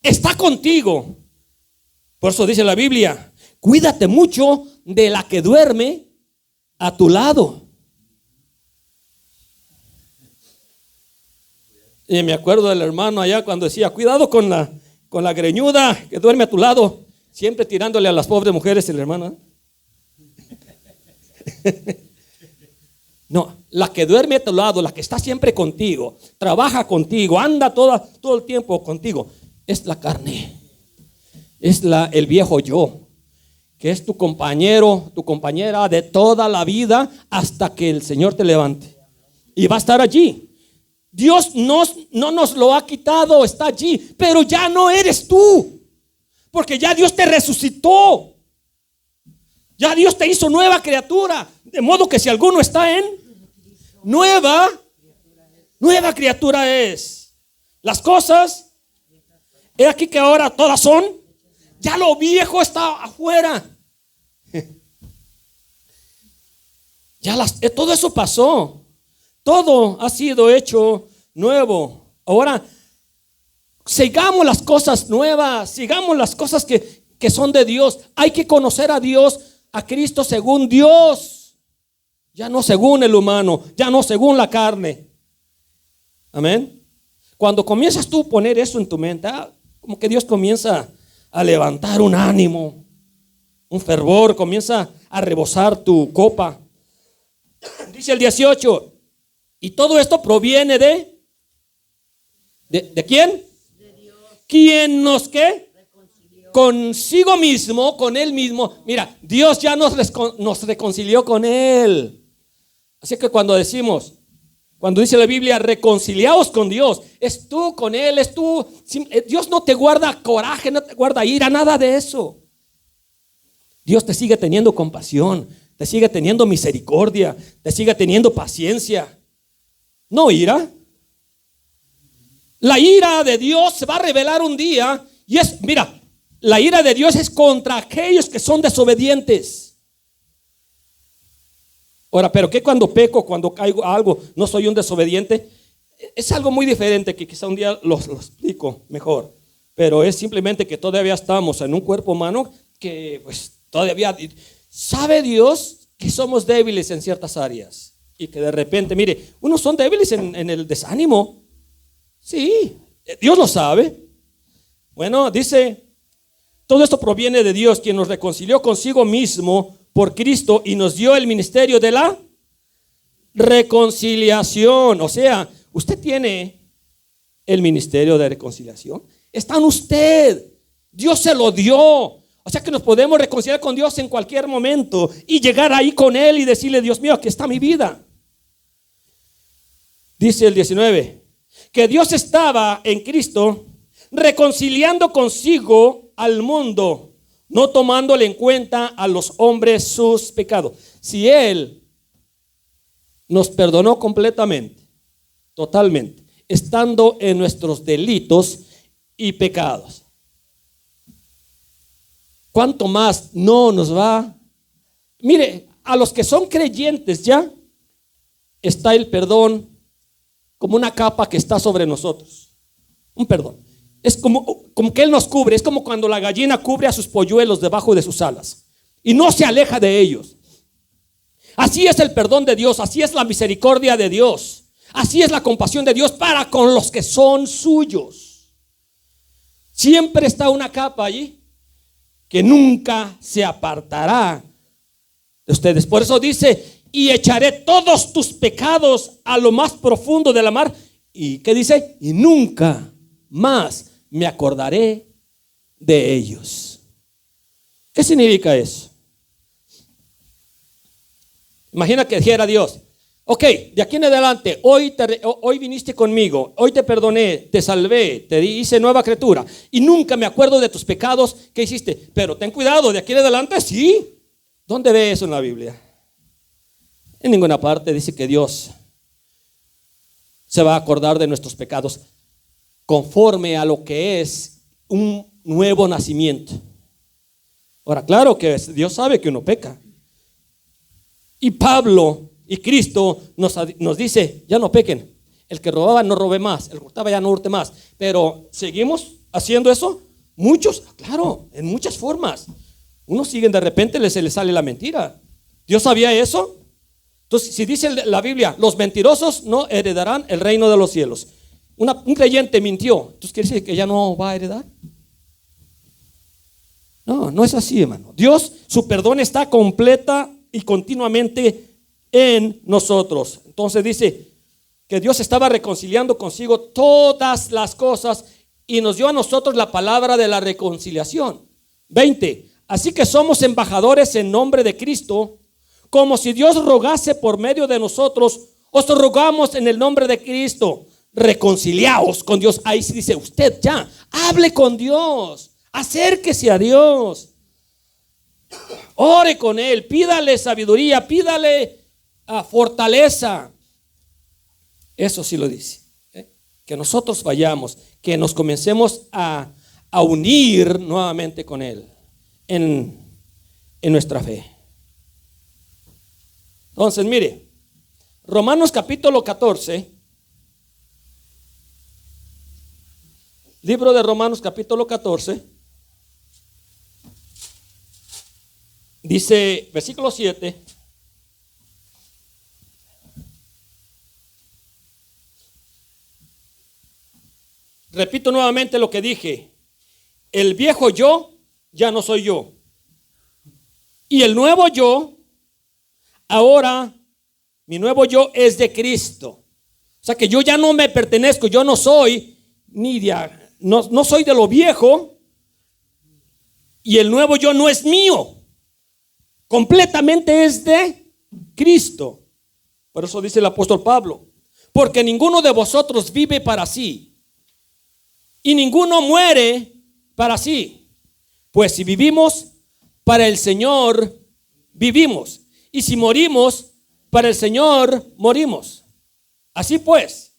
está contigo. Por eso dice la Biblia, cuídate mucho de la que duerme a tu lado. Y me acuerdo del hermano allá cuando decía, cuidado con la greñuda que duerme a tu lado, siempre tirándole a las pobres mujeres el hermano. No, la que duerme a tu lado, la que está siempre contigo, trabaja contigo, anda todo el tiempo contigo, es la carne, es el viejo yo, que es tu compañero, tu compañera de toda la vida hasta que el Señor te levante. Y va a estar allí. Dios no nos lo ha quitado, está allí, pero ya no eres tú, porque ya Dios te resucitó. Ya Dios te hizo nueva criatura. De modo que si alguno está en nueva criatura es. Las cosas, he aquí que ahora todas son, ya lo viejo está afuera. Todo eso pasó. Todo ha sido hecho nuevo. Ahora, sigamos las cosas nuevas, sigamos las cosas que son de Dios. Hay que conocer a Dios, a Cristo según Dios, ya no según el humano, ya no según la carne. Amén. Cuando comienzas tú a poner eso en tu mente, como que Dios comienza a levantar un ánimo, un fervor, comienza a rebosar tu copa. Dice el 18, y todo esto proviene ¿de quién? De Dios. ¿Quién nos qué? Consigo mismo, con Él mismo. Mira, Dios ya nos reconcilió con Él. Así que cuando dice la Biblia, reconciliaos con Dios, es tú con Él, es tú. Dios no te guarda coraje, no te guarda ira, nada de eso. Dios te sigue teniendo compasión, te sigue teniendo misericordia, te sigue teniendo paciencia. No ira. La ira de Dios se va a revelar un día y mira, la ira de Dios es contra aquellos que son desobedientes. Ahora, ¿pero qué cuando peco, cuando caigo a algo, no soy un desobediente? Es algo muy diferente que quizá un día lo explico mejor. Pero es simplemente que todavía estamos en un cuerpo humano que pues todavía sabe Dios que somos débiles en ciertas áreas. Y que de repente, mire, unos son débiles en el desánimo. Sí, Dios lo sabe. Bueno, dice, todo esto proviene de Dios, quien nos reconcilió consigo mismo por Cristo y nos dio el ministerio de la reconciliación. O sea, usted tiene el ministerio de reconciliación. Está en usted. Dios se lo dio. O sea que nos podemos reconciliar con Dios en cualquier momento y llegar ahí con Él y decirle, Dios mío, aquí está mi vida. Dice el 19, que Dios estaba en Cristo reconciliando consigo al mundo, no tomándole en cuenta a los hombres sus pecados. Si Él nos perdonó completamente, totalmente, estando en nuestros delitos y pecados, ¿cuánto más no nos va? Mire, a los que son creyentes ya está el perdón como una capa que está sobre nosotros. Un perdón. Es como que Él nos cubre. Es como cuando la gallina cubre a sus polluelos debajo de sus alas y no se aleja de ellos. Así es el perdón de Dios. Así es la misericordia de Dios. Así es la compasión de Dios para con los que son suyos. Siempre está una capa allí que nunca se apartará de ustedes. Por eso dice, y echaré todos tus pecados a lo más profundo de la mar. ¿Y qué dice? Y nunca más me acordaré de ellos. ¿Qué significa eso? Imagina que dijera Dios, ok, de aquí en adelante, hoy viniste conmigo, hoy te perdoné, te salvé, te hice nueva criatura y nunca me acuerdo de tus pecados que hiciste. Pero ten cuidado, de aquí en adelante sí. ¿Dónde ve eso en la Biblia? En ninguna parte dice que Dios se va a acordar de nuestros pecados conforme a lo que es un nuevo nacimiento. Ahora, claro que Dios sabe que uno peca. Y Pablo y Cristo nos dice, ya no pequen. El que robaba no robe más, el que hurtaba ya no hurte más. Pero seguimos haciendo eso? Muchos, claro, en muchas formas. Unos siguen, de repente se les sale la mentira. ¿Dios sabía eso? Entonces, si dice la Biblia, los mentirosos no heredarán el reino de los cielos. Un creyente mintió, entonces quiere decir que ya no va a heredar. No, no es así, hermano. Dios, su perdón está completa y continuamente en nosotros. Entonces dice que Dios estaba reconciliando consigo todas las cosas y nos dio a nosotros la palabra de la reconciliación. 20. Así que somos embajadores en nombre de Cristo, como si Dios rogase por medio de nosotros. Os rogamos en el nombre de Cristo, reconciliaos con Dios. Ahí sí dice, usted ya hable con Dios, acérquese a Dios, ore con Él, pídale sabiduría, pídale fortaleza. Eso sí lo dice, que nosotros vayamos, que nos comencemos a unir nuevamente con Él en nuestra fe. Entonces, mire, Romanos capítulo 14, libro de Romanos capítulo 14, dice, versículo 7. Repito nuevamente lo que dije. El viejo yo ya no soy yo. Y el nuevo yo, ahora mi nuevo yo es de Cristo. O sea que yo ya no me pertenezco, yo no soy no soy de lo viejo. Y el nuevo yo no es mío. Completamente es de Cristo. Por eso dice el apóstol Pablo, porque ninguno de vosotros vive para sí, y ninguno muere para sí. Pues si vivimos, para el Señor vivimos. Y si morimos, para el Señor morimos. Así pues,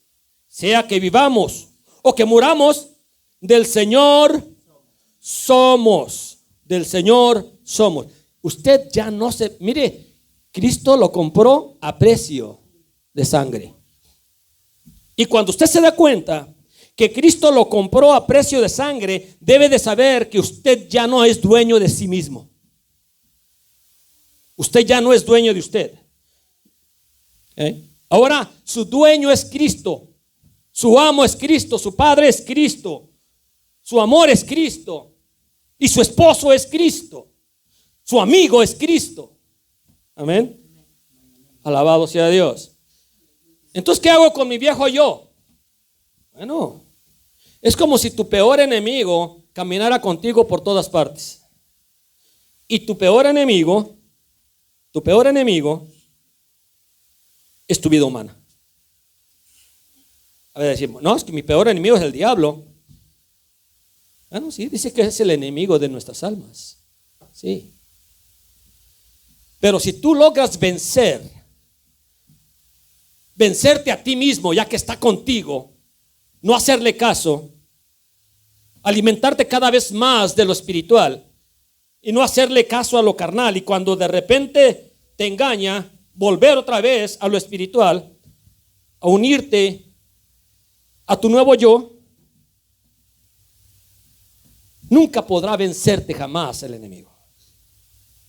sea que vivamos o que muramos, del Señor somos. Del Señor somos. Usted ya no se... Mire, Cristo lo compró a precio de sangre. Y cuando usted se da cuenta que Cristo lo compró a precio de sangre, debe de saber que usted ya no es dueño de sí mismo. Usted ya no es dueño de usted. Ahora su dueño es Cristo. Su amo es Cristo. Su padre es Cristo. Su amor es Cristo. Y su esposo es Cristo. Su amigo es Cristo. Amén. Alabado sea Dios. Entonces, ¿qué hago con mi viejo yo? Bueno, es como si tu peor enemigo caminara contigo por todas partes. Y tu peor enemigo es tu vida humana. A ver, decimos, no, es que mi peor enemigo es el diablo. Bueno, sí, dice que es el enemigo de nuestras almas. Sí. Pero si tú logras vencerte a ti mismo, ya que está contigo, no hacerle caso, alimentarte cada vez más de lo espiritual y no hacerle caso a lo carnal, y cuando de repente te engaña, volver otra vez a lo espiritual, a unirte a tu nuevo yo, nunca podrá vencerte jamás el enemigo.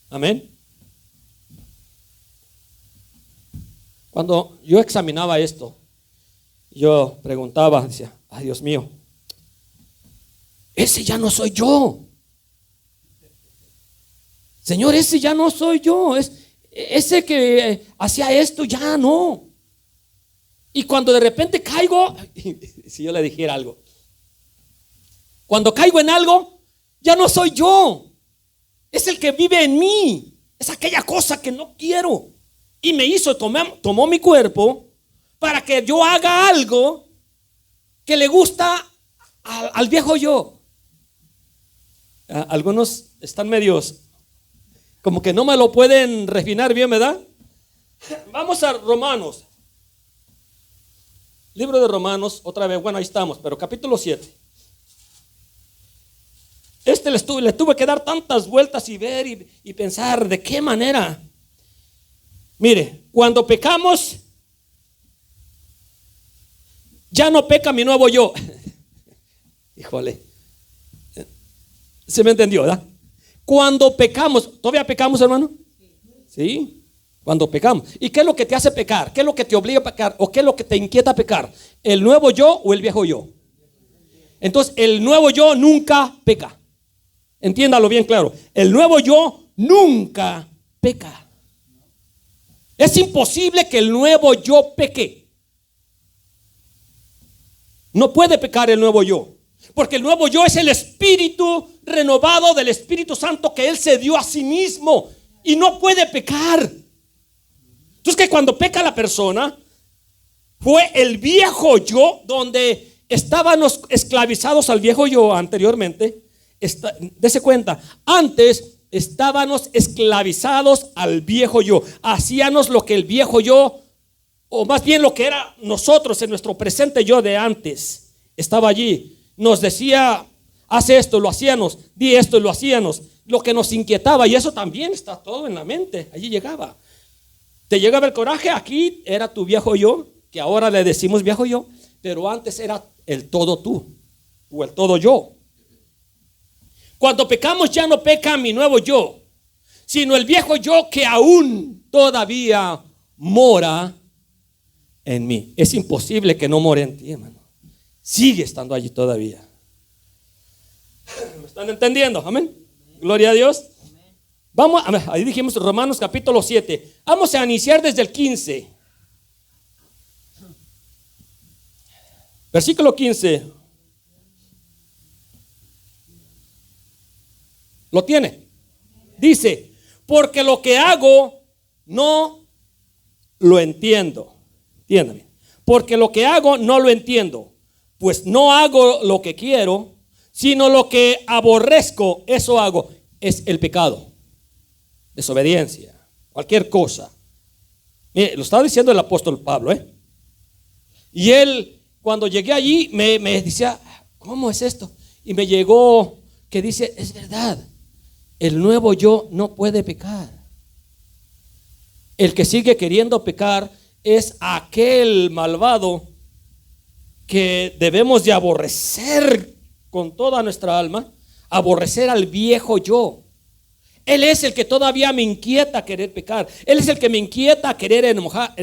Amén. Cuando yo examinaba esto, yo preguntaba, decía, ay Dios mío, ese ya no soy yo. Señor, ese ya no soy yo. Ese que hacía esto ya no. Y cuando de repente caigo, si yo le dijera algo, cuando caigo en algo, ya no soy yo. Es el que vive en mí. Es aquella cosa que no quiero. Y me hizo, tomó mi cuerpo para que yo haga algo que le gusta al viejo yo. Algunos están medios como que no me lo pueden refinar bien, ¿verdad? Vamos a Romanos. Libro de Romanos, otra vez, bueno, ahí estamos, pero capítulo 7. Le tuve que dar tantas vueltas y ver y pensar de qué manera. Mire, cuando pecamos, ya no peca mi nuevo yo. Híjole, ¿Se me entendió, verdad? Cuando pecamos, ¿todavía pecamos, hermano? Sí, cuando pecamos. ¿Y qué es lo que te hace pecar? ¿Qué es lo que te obliga a pecar? ¿O qué es lo que te inquieta a pecar? ¿El nuevo yo o el viejo yo? Entonces, el nuevo yo nunca peca. Entiéndalo bien claro. El nuevo yo nunca peca. Es imposible que el nuevo yo peque. No puede pecar el nuevo yo, porque el nuevo yo es el espíritu renovado del Espíritu Santo que Él se dio a sí mismo y no puede pecar. Entonces, que cuando peca la persona, fue el viejo yo, donde estábamos esclavizados al viejo yo anteriormente. Dese cuenta, antes estábamos esclavizados al viejo yo. Hacíamos lo que el viejo yo, o más bien lo que era nosotros en nuestro presente yo de antes, estaba allí. Nos decía, haz esto, lo hacíamos, di esto, lo hacíamos. Lo que nos inquietaba, y eso también está todo en la mente. Allí llegaba. Te llegaba el coraje, aquí era tu viejo yo, que ahora le decimos viejo yo, pero antes era el todo tú, o el todo yo. Cuando pecamos ya no peca mi nuevo yo, sino el viejo yo que aún todavía mora en mí. Es imposible que no more en ti, hermano. Sigue estando allí todavía. ¿Me están entendiendo? Amén. Gloria a Dios. Vamos, ahí dijimos Romanos capítulo 7. Vamos a iniciar desde el 15. Versículo 15. ¿Lo tiene? Dice, porque lo que hago no lo entiendo. Entiéndame. Porque lo que hago no lo entiendo, pues no hago lo que quiero, sino lo que aborrezco, eso hago. Es el pecado, desobediencia, cualquier cosa. Mire, lo estaba diciendo el apóstol Pablo, Y él, cuando llegué allí, me decía, ¿cómo es esto? Y me llegó que dice, es verdad. El nuevo yo no puede pecar. El que sigue queriendo pecar es aquel malvado que debemos de aborrecer con toda nuestra alma, aborrecer al viejo yo. Él es el que todavía me inquieta querer pecar. Él es el que me inquieta querer enojar,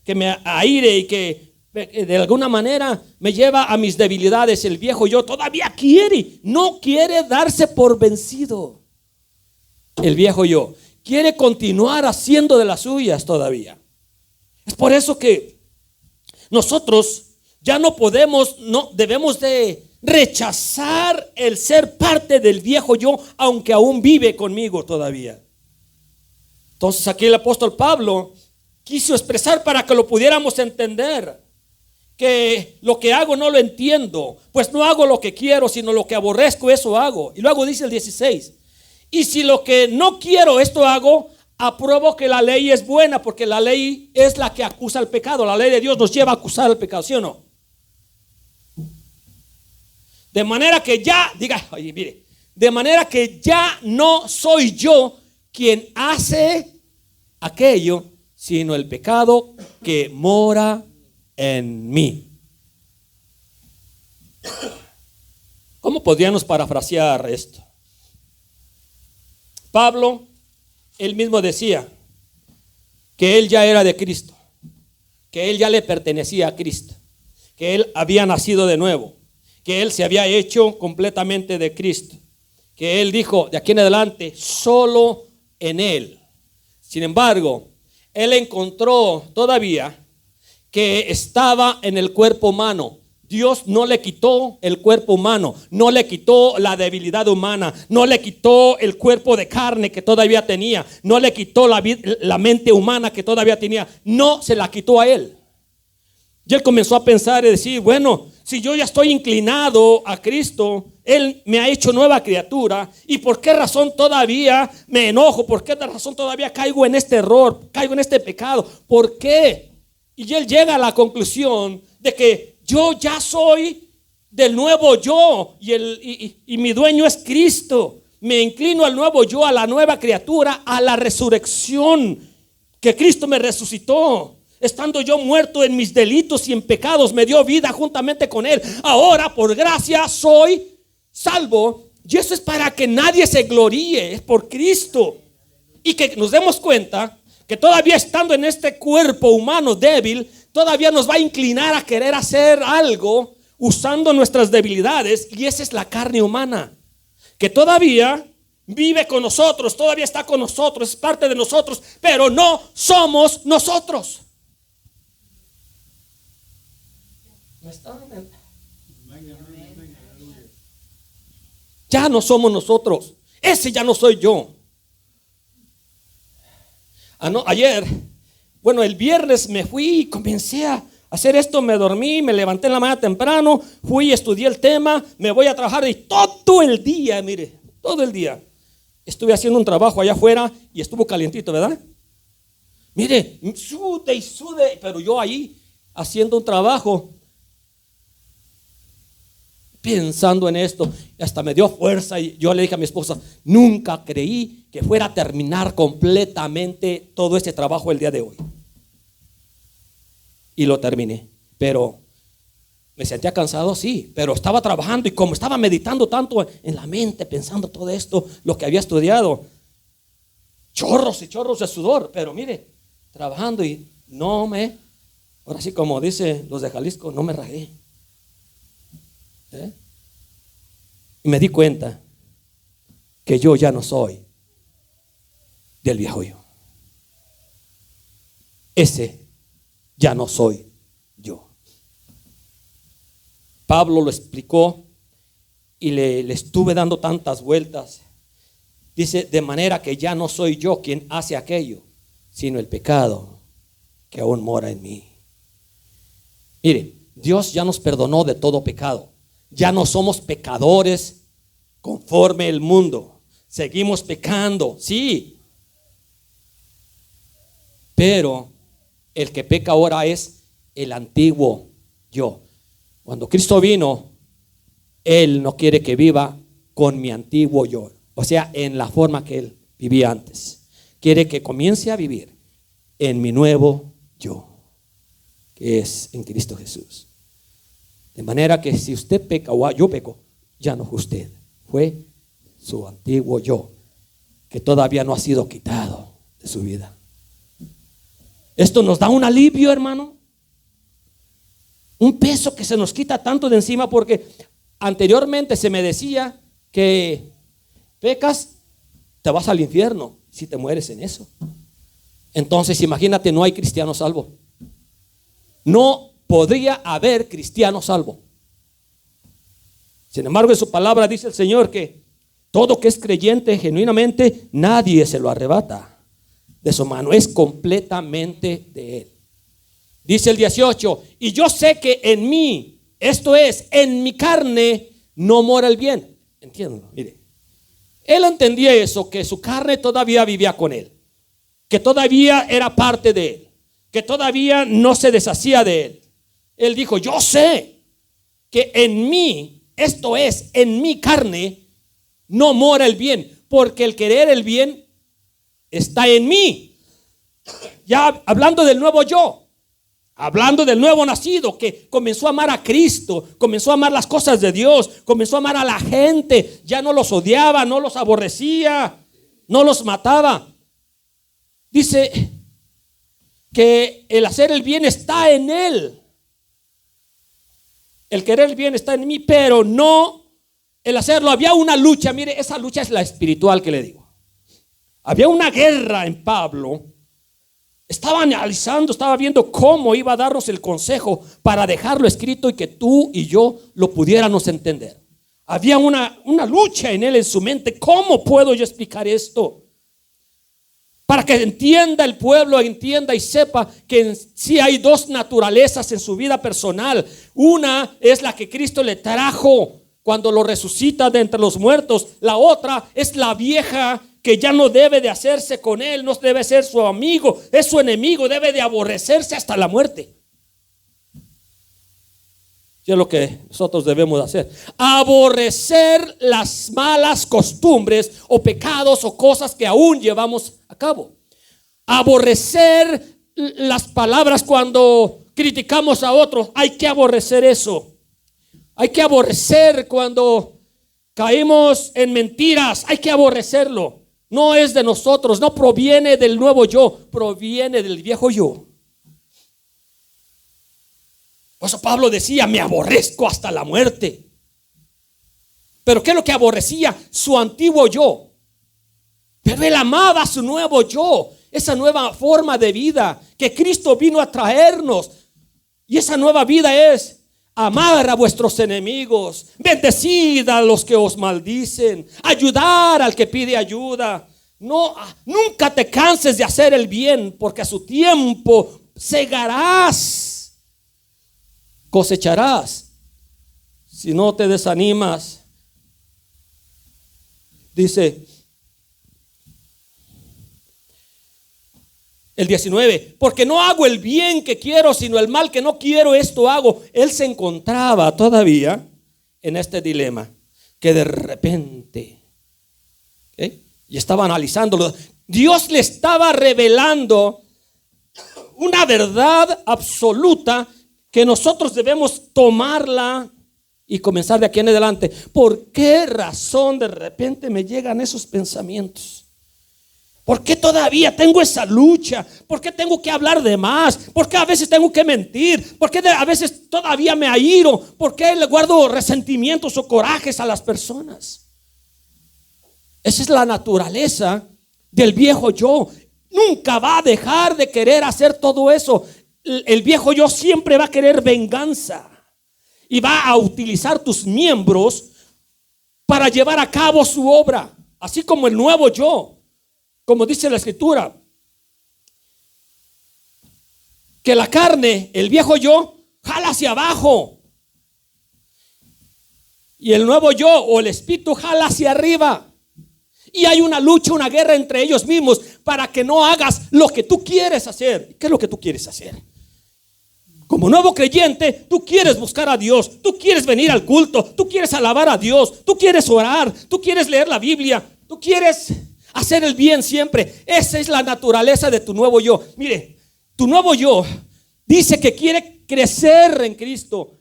que me aire y que de alguna manera me lleva a mis debilidades. El viejo yo todavía quiere, no quiere darse por vencido. El viejo yo quiere continuar haciendo de las suyas todavía. Es por eso que nosotros ya no podemos, no debemos de rechazar el ser parte del viejo yo, aunque aún vive conmigo todavía. Entonces aquí el apóstol Pablo quiso expresar para que lo pudiéramos entender, que lo que hago no lo entiendo, pues no hago lo que quiero, sino lo que aborrezco, eso hago. Y luego dice el 16, y si lo que no quiero esto hago, apruebo que la ley es buena, porque la ley es la que acusa el pecado. La ley de Dios nos lleva a acusar el pecado, ¿sí o no? De manera que ya, diga, oye, mire, de manera que ya no soy yo quien hace aquello, sino el pecado que mora en mí. ¿Cómo podríamos parafrasear esto? Pablo, él mismo decía que él ya era de Cristo, que él ya le pertenecía a Cristo, que él había nacido de nuevo, que él se había hecho completamente de Cristo, que él dijo de aquí en adelante solo en él. Sin embargo, él encontró todavía que estaba en el cuerpo humano. Dios no le quitó el cuerpo humano, no le quitó la debilidad humana, no le quitó el cuerpo de carne que todavía tenía, no le quitó la mente humana que todavía tenía, no se la quitó a él. Y él comenzó a pensar y decir, bueno, si yo ya estoy inclinado a Cristo, Él me ha hecho nueva criatura, ¿y por qué razón todavía me enojo? ¿Por qué razón todavía caigo en este error? ¿Caigo en este pecado? ¿Por qué? Y él llega a la conclusión de que yo ya soy del nuevo yo y mi dueño es Cristo. Me inclino al nuevo yo, a la nueva criatura, a la resurrección, que Cristo me resucitó. Estando yo muerto en mis delitos y en pecados, me dio vida juntamente con Él. Ahora por gracia soy salvo Y eso es para que nadie se gloríe, es por Cristo. Y que nos demos cuenta que todavía estando en este cuerpo humano débil, todavía nos va a inclinar a querer hacer algo usando nuestras debilidades. Y esa es la carne humana, que todavía vive con nosotros, todavía está con nosotros, es parte de nosotros, pero no somos nosotros. Ya no somos nosotros. Ese ya no soy yo. El viernes me fui y comencé a hacer esto. Me dormí, me levanté en la mañana temprano, fui, estudié el tema, me voy a trabajar y todo el día, mire, todo el día estuve haciendo un trabajo allá afuera y estuvo calientito, ¿verdad? Mire, sude y sude, pero yo ahí haciendo un trabajo, pensando en esto, hasta me dio fuerza. Y yo le dije a mi esposa, nunca creí que fuera a terminar completamente todo este trabajo el día de hoy. Y lo terminé, pero me sentía cansado, sí, pero estaba trabajando y como estaba meditando tanto en la mente, pensando todo esto, lo que había estudiado, chorros y chorros de sudor, pero mire, trabajando y ahora sí como dicen los de Jalisco, no me rajé. Y me di cuenta que yo ya no soy del viejo yo. Ese ya no soy yo. Pablo lo explicó y le estuve dando tantas vueltas. Dice, de manera que ya no soy yo quien hace aquello, sino el pecado que aún mora en mí. Mire, Dios ya nos perdonó de todo pecado. Ya no somos pecadores conforme el mundo. Seguimos pecando, sí. Pero el que peca ahora es el antiguo yo. Cuando Cristo vino, Él no quiere que viva con mi antiguo yo. O sea, en la forma que Él vivía antes. Quiere que comience a vivir en mi nuevo yo, que es en Cristo Jesús. De manera que si usted peca o yo peco, ya no fue usted, fue su antiguo yo, que todavía no ha sido quitado de su vida. Esto nos da un alivio, hermano. Un peso que se nos quita tanto de encima, porque anteriormente se me decía que pecas, te vas al infierno si te mueres en eso. Entonces imagínate, no hay cristiano salvo. No podría haber cristiano salvo. Sin embargo, en su palabra dice el Señor que todo que es creyente genuinamente, nadie se lo arrebata de su mano, es completamente de Él. Dice el 18, y yo sé que en mí, esto es, en mi carne, no mora el bien. Entiéndelo, mire. Él entendía eso, que su carne todavía vivía con él, que todavía era parte de él, que todavía no se deshacía de él. Él dijo, yo sé que en mí, esto es, en mi carne, no mora el bien, porque el querer el bien está en mí. Ya hablando del nuevo yo, hablando del nuevo nacido que comenzó a amar a Cristo, comenzó a amar las cosas de Dios, comenzó a amar a la gente, ya no los odiaba, no los aborrecía, no los mataba. Dice que el hacer el bien está en él. El querer el bien está en mí, pero no el hacerlo. Había una lucha, mire, esa lucha es la espiritual que le digo. Había una guerra en Pablo. Estaba analizando, estaba viendo cómo iba a darnos el consejo para dejarlo escrito y que tú y yo lo pudiéramos entender. Había una lucha en él, en su mente. ¿Cómo puedo yo explicar esto? Para que entienda el pueblo, entienda y sepa que sí hay dos naturalezas en su vida personal. Una es la que Cristo le trajo cuando lo resucita de entre los muertos. La otra es la vieja que ya no debe de hacerse con él, no debe ser su amigo, es su enemigo, debe de aborrecerse hasta la muerte. Y es lo que nosotros debemos hacer: aborrecer las malas costumbres o pecados o cosas que aún llevamos a cabo. Aborrecer las palabras cuando criticamos a otros. Hay que aborrecer eso. Hay que aborrecer cuando Caímos en mentiras, hay que aborrecerlo. No es de nosotros, no proviene del nuevo yo, proviene del viejo yo. Por eso Pablo decía, me aborrezco hasta la muerte. Pero ¿qué es lo que aborrecía? Su antiguo yo. Pero él amaba su nuevo yo, esa nueva forma de vida que Cristo vino a traernos. Y esa nueva vida es amar a vuestros enemigos, bendecid a los que os maldicen, ayudar al que pide ayuda. No, nunca te canses de hacer el bien, porque a su tiempo segarás, cosecharás. Si no te desanimas, dice el 19, porque no hago el bien que quiero, sino el mal que no quiero, esto hago. Él se encontraba todavía en este dilema, que de repente, y estaba analizándolo, Dios le estaba revelando una verdad absoluta que nosotros debemos tomarla y comenzar de aquí en adelante. ¿Por qué razón de repente me llegan esos pensamientos? ¿Por qué todavía tengo esa lucha? ¿Por qué tengo que hablar de más? ¿Por qué a veces tengo que mentir? ¿Por qué a veces todavía me airo? ¿Por qué le guardo resentimientos o corajes a las personas? Esa es la naturaleza del viejo yo. Nunca va a dejar de querer hacer todo eso. El viejo yo siempre va a querer venganza y va a utilizar tus miembros para llevar a cabo su obra, así como el nuevo yo. Como dice la escritura, que la carne, el viejo yo, jala hacia abajo, y el nuevo yo o el espíritu jala hacia arriba. Y hay una lucha, una guerra entre ellos mismos para que no hagas lo que tú quieres hacer. ¿Qué es lo que tú quieres hacer? Como nuevo creyente, tú quieres buscar a Dios, tú quieres venir al culto, tú quieres alabar a Dios, tú quieres orar, tú quieres leer la Biblia, tú quieres hacer el bien siempre. Esa es la naturaleza de tu nuevo yo. Mire, tu nuevo yo dice que quiere crecer en Cristo.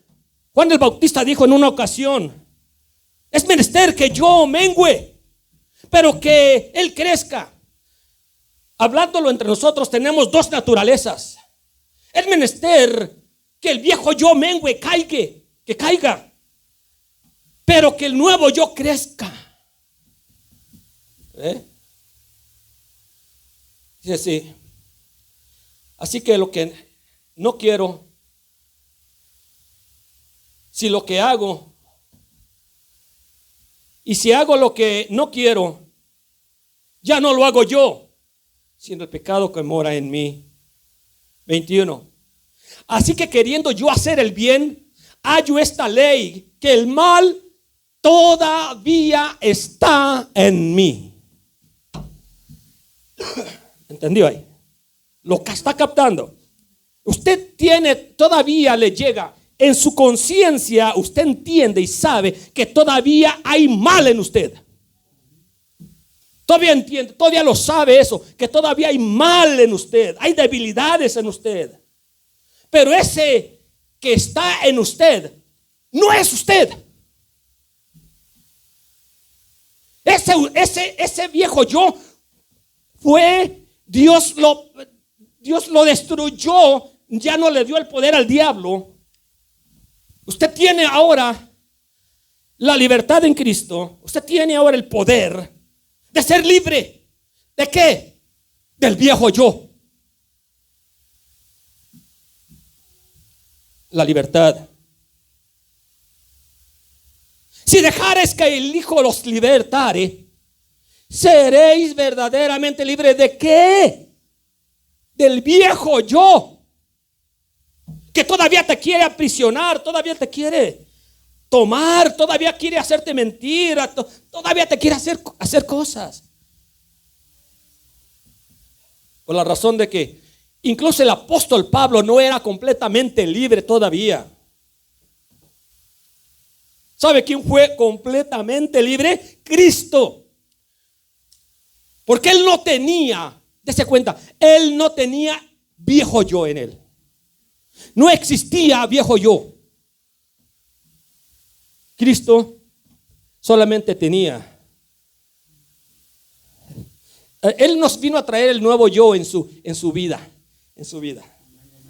Juan el Bautista dijo en una ocasión, es menester que yo mengüe, pero que Él crezca. Hablándolo entre nosotros, tenemos dos naturalezas. Es menester que el viejo yo mengüe, que caiga, pero que el nuevo yo crezca. Dice así. Así que lo que no quiero, si lo que hago, y si hago lo que no quiero, ya no lo hago yo, sino el pecado que mora en mí. 21. Así que queriendo yo hacer el bien, hallo esta ley, que el mal todavía está en mí. ¿Entendió ahí? Lo que está captando. Usted tiene, todavía le llega en su conciencia, usted entiende y sabe que todavía hay mal en usted. Todavía entiende, todavía lo sabe eso, que todavía hay mal en usted, hay debilidades en usted. Pero ese que está en usted no es usted. Ese viejo yo fue, Dios lo destruyó, ya no le dio el poder al diablo. Usted tiene ahora la libertad en Cristo. Usted tiene ahora el poder de ser libre. ¿De qué? Del viejo yo. La libertad. Si dejares que el Hijo los libertare, seréis verdaderamente libres. ¿De qué? Del viejo yo, que todavía te quiere aprisionar, todavía te quiere tomar, todavía quiere hacerte mentir, todavía te quiere hacer cosas. Por la razón de que incluso el apóstol Pablo no era completamente libre todavía. ¿Sabe quién fue completamente libre? Cristo. Porque él no tenía, dése cuenta, él no tenía viejo yo en él. No existía viejo yo. Cristo solamente tenía. Él nos vino a traer el nuevo yo en su vida.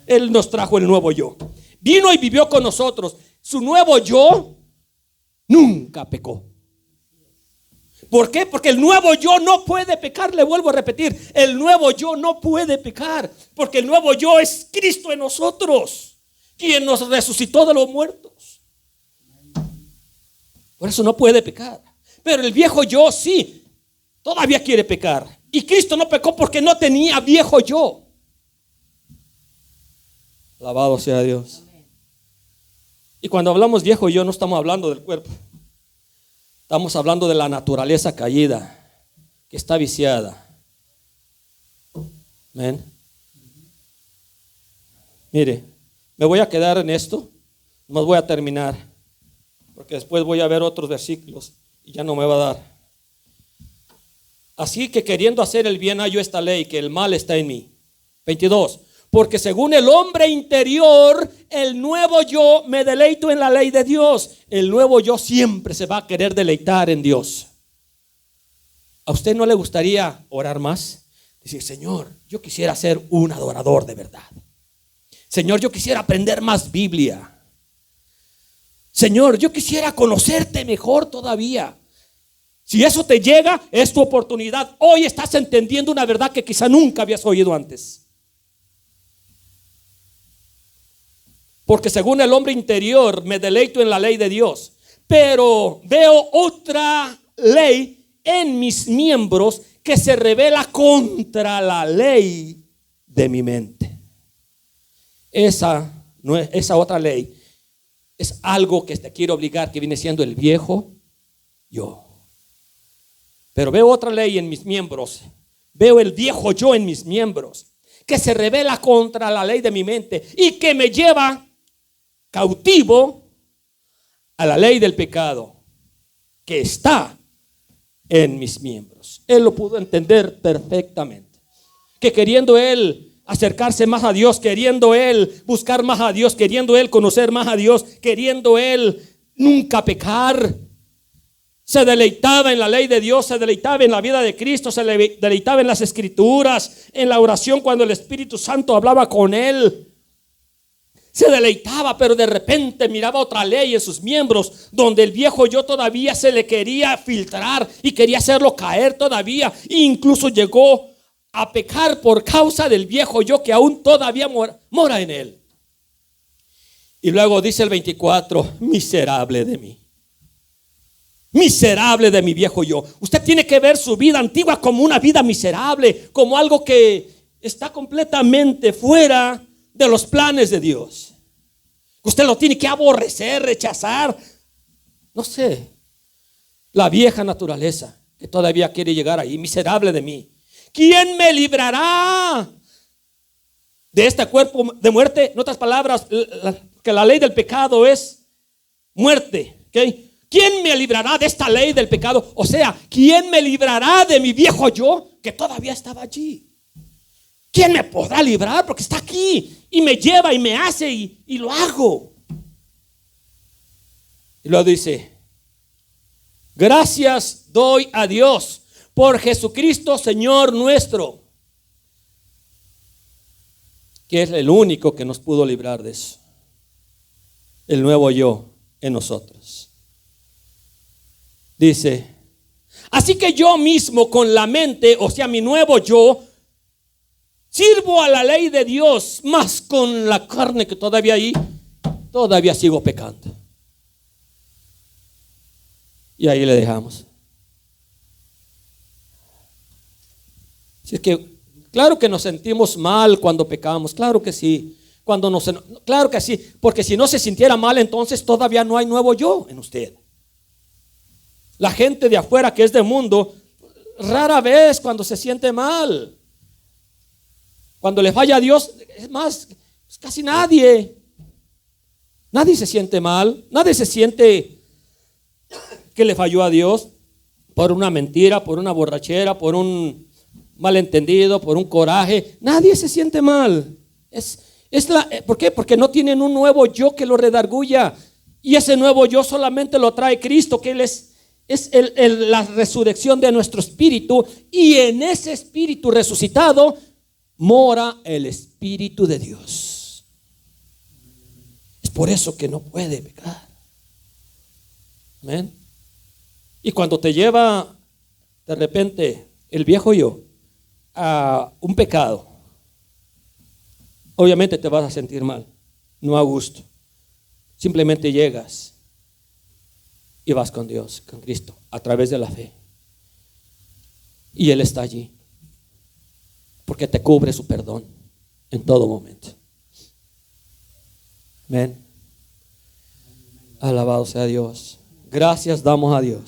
Él nos trajo el nuevo yo. Vino y vivió con nosotros. Su nuevo yo nunca pecó. ¿Por qué? Porque el nuevo yo no puede pecar. Le vuelvo a repetir, el nuevo yo no puede pecar, porque el nuevo yo es Cristo en nosotros, quien nos resucitó de los muertos. Por eso no puede pecar. Pero el viejo yo sí, todavía quiere pecar. Y Cristo no pecó porque no tenía viejo yo. Alabado sea Dios. Y cuando hablamos viejo yo, no estamos hablando del cuerpo. Estamos hablando de la naturaleza caída, que está viciada. ¿Ven? Mire, me voy a quedar en esto. No voy a terminar, porque después voy a ver otros versículos y ya no me va a dar. Así que queriendo hacer el bien hallo esta ley, que el mal está en mí. 22. Porque según el hombre interior, el nuevo yo me deleito en la ley de Dios. El nuevo yo siempre se va a querer deleitar en Dios. ¿A usted no le gustaría orar más? Decir, Señor, yo quisiera ser un adorador de verdad. Señor, yo quisiera aprender más Biblia. Señor, yo quisiera conocerte mejor todavía. Si eso te llega, es tu oportunidad. Hoy estás entendiendo una verdad que quizá nunca habías oído antes. Porque según el hombre interior me deleito en la ley de Dios, pero veo otra ley en mis miembros que se revela contra la ley de mi mente. Esa otra ley es algo que te quiere obligar, que viene siendo el viejo yo. Pero veo otra ley en mis miembros. Veo el viejo yo en mis miembros, que se revela contra la ley de mi mente y que me lleva cautivo a la ley del pecado que está en mis miembros. Él lo pudo entender perfectamente. Que queriendo él acercarse más a Dios, queriendo él buscar más a Dios, queriendo él conocer más a Dios, queriendo él nunca pecar, se deleitaba en la ley de Dios, se deleitaba en la vida de Cristo, se deleitaba en las escrituras, en la oración cuando el Espíritu Santo hablaba con él. Se deleitaba, pero de repente miraba otra ley en sus miembros, donde el viejo yo todavía se le quería filtrar y quería hacerlo caer todavía. E incluso llegó a pecar por causa del viejo yo que aún todavía mora en él. Y luego dice el 24, miserable de mí. Miserable de mi viejo yo. Usted tiene que ver su vida antigua como una vida miserable, como algo que está completamente fuera de los planes de Dios. Usted lo tiene que aborrecer, rechazar. No sé, la vieja naturaleza que todavía quiere llegar ahí. Miserable de mí. ¿Quién me librará de este cuerpo de muerte? En otras palabras, que la ley del pecado es muerte. ¿Okay? ¿Quién me librará de esta ley del pecado? O sea, ¿quién me librará de mi viejo yo que todavía estaba allí? ¿Quién me podrá librar? Porque está aquí y me lleva y me hace y lo hago. Y luego dice, gracias doy a Dios por Jesucristo Señor nuestro, que es el único que nos pudo librar de eso. El nuevo yo en nosotros. Dice, así que yo mismo con la mente, o sea, mi nuevo yo, sirvo a la ley de Dios, más con la carne que todavía ahí, todavía sigo pecando. Y ahí le dejamos. Si es que, claro que nos sentimos mal cuando pecamos, claro que sí. Claro que sí, porque si no se sintiera mal, entonces todavía no hay nuevo yo en usted. La gente de afuera que es del mundo, rara vez cuando se siente mal. Cuando le falla a Dios, es más, casi nadie se siente mal. Nadie se siente que le falló a Dios por una mentira, por una borrachera, por un malentendido, por un coraje. Nadie se siente mal. ¿Por qué? Porque no tienen un nuevo yo que lo redarguya. Y ese nuevo yo solamente lo trae Cristo, que Él es es la resurrección de nuestro espíritu, y en ese espíritu resucitado mora el Espíritu de Dios. Es por eso que no puede pecar. Amén. Y cuando te lleva de repente el viejo yo a un pecado, obviamente te vas a sentir mal, no a gusto. Simplemente llegas y vas con Dios, con Cristo, a través de la fe. Y Él está allí, porque te cubre su perdón en todo momento. Amén. Alabado sea Dios. Gracias damos a Dios.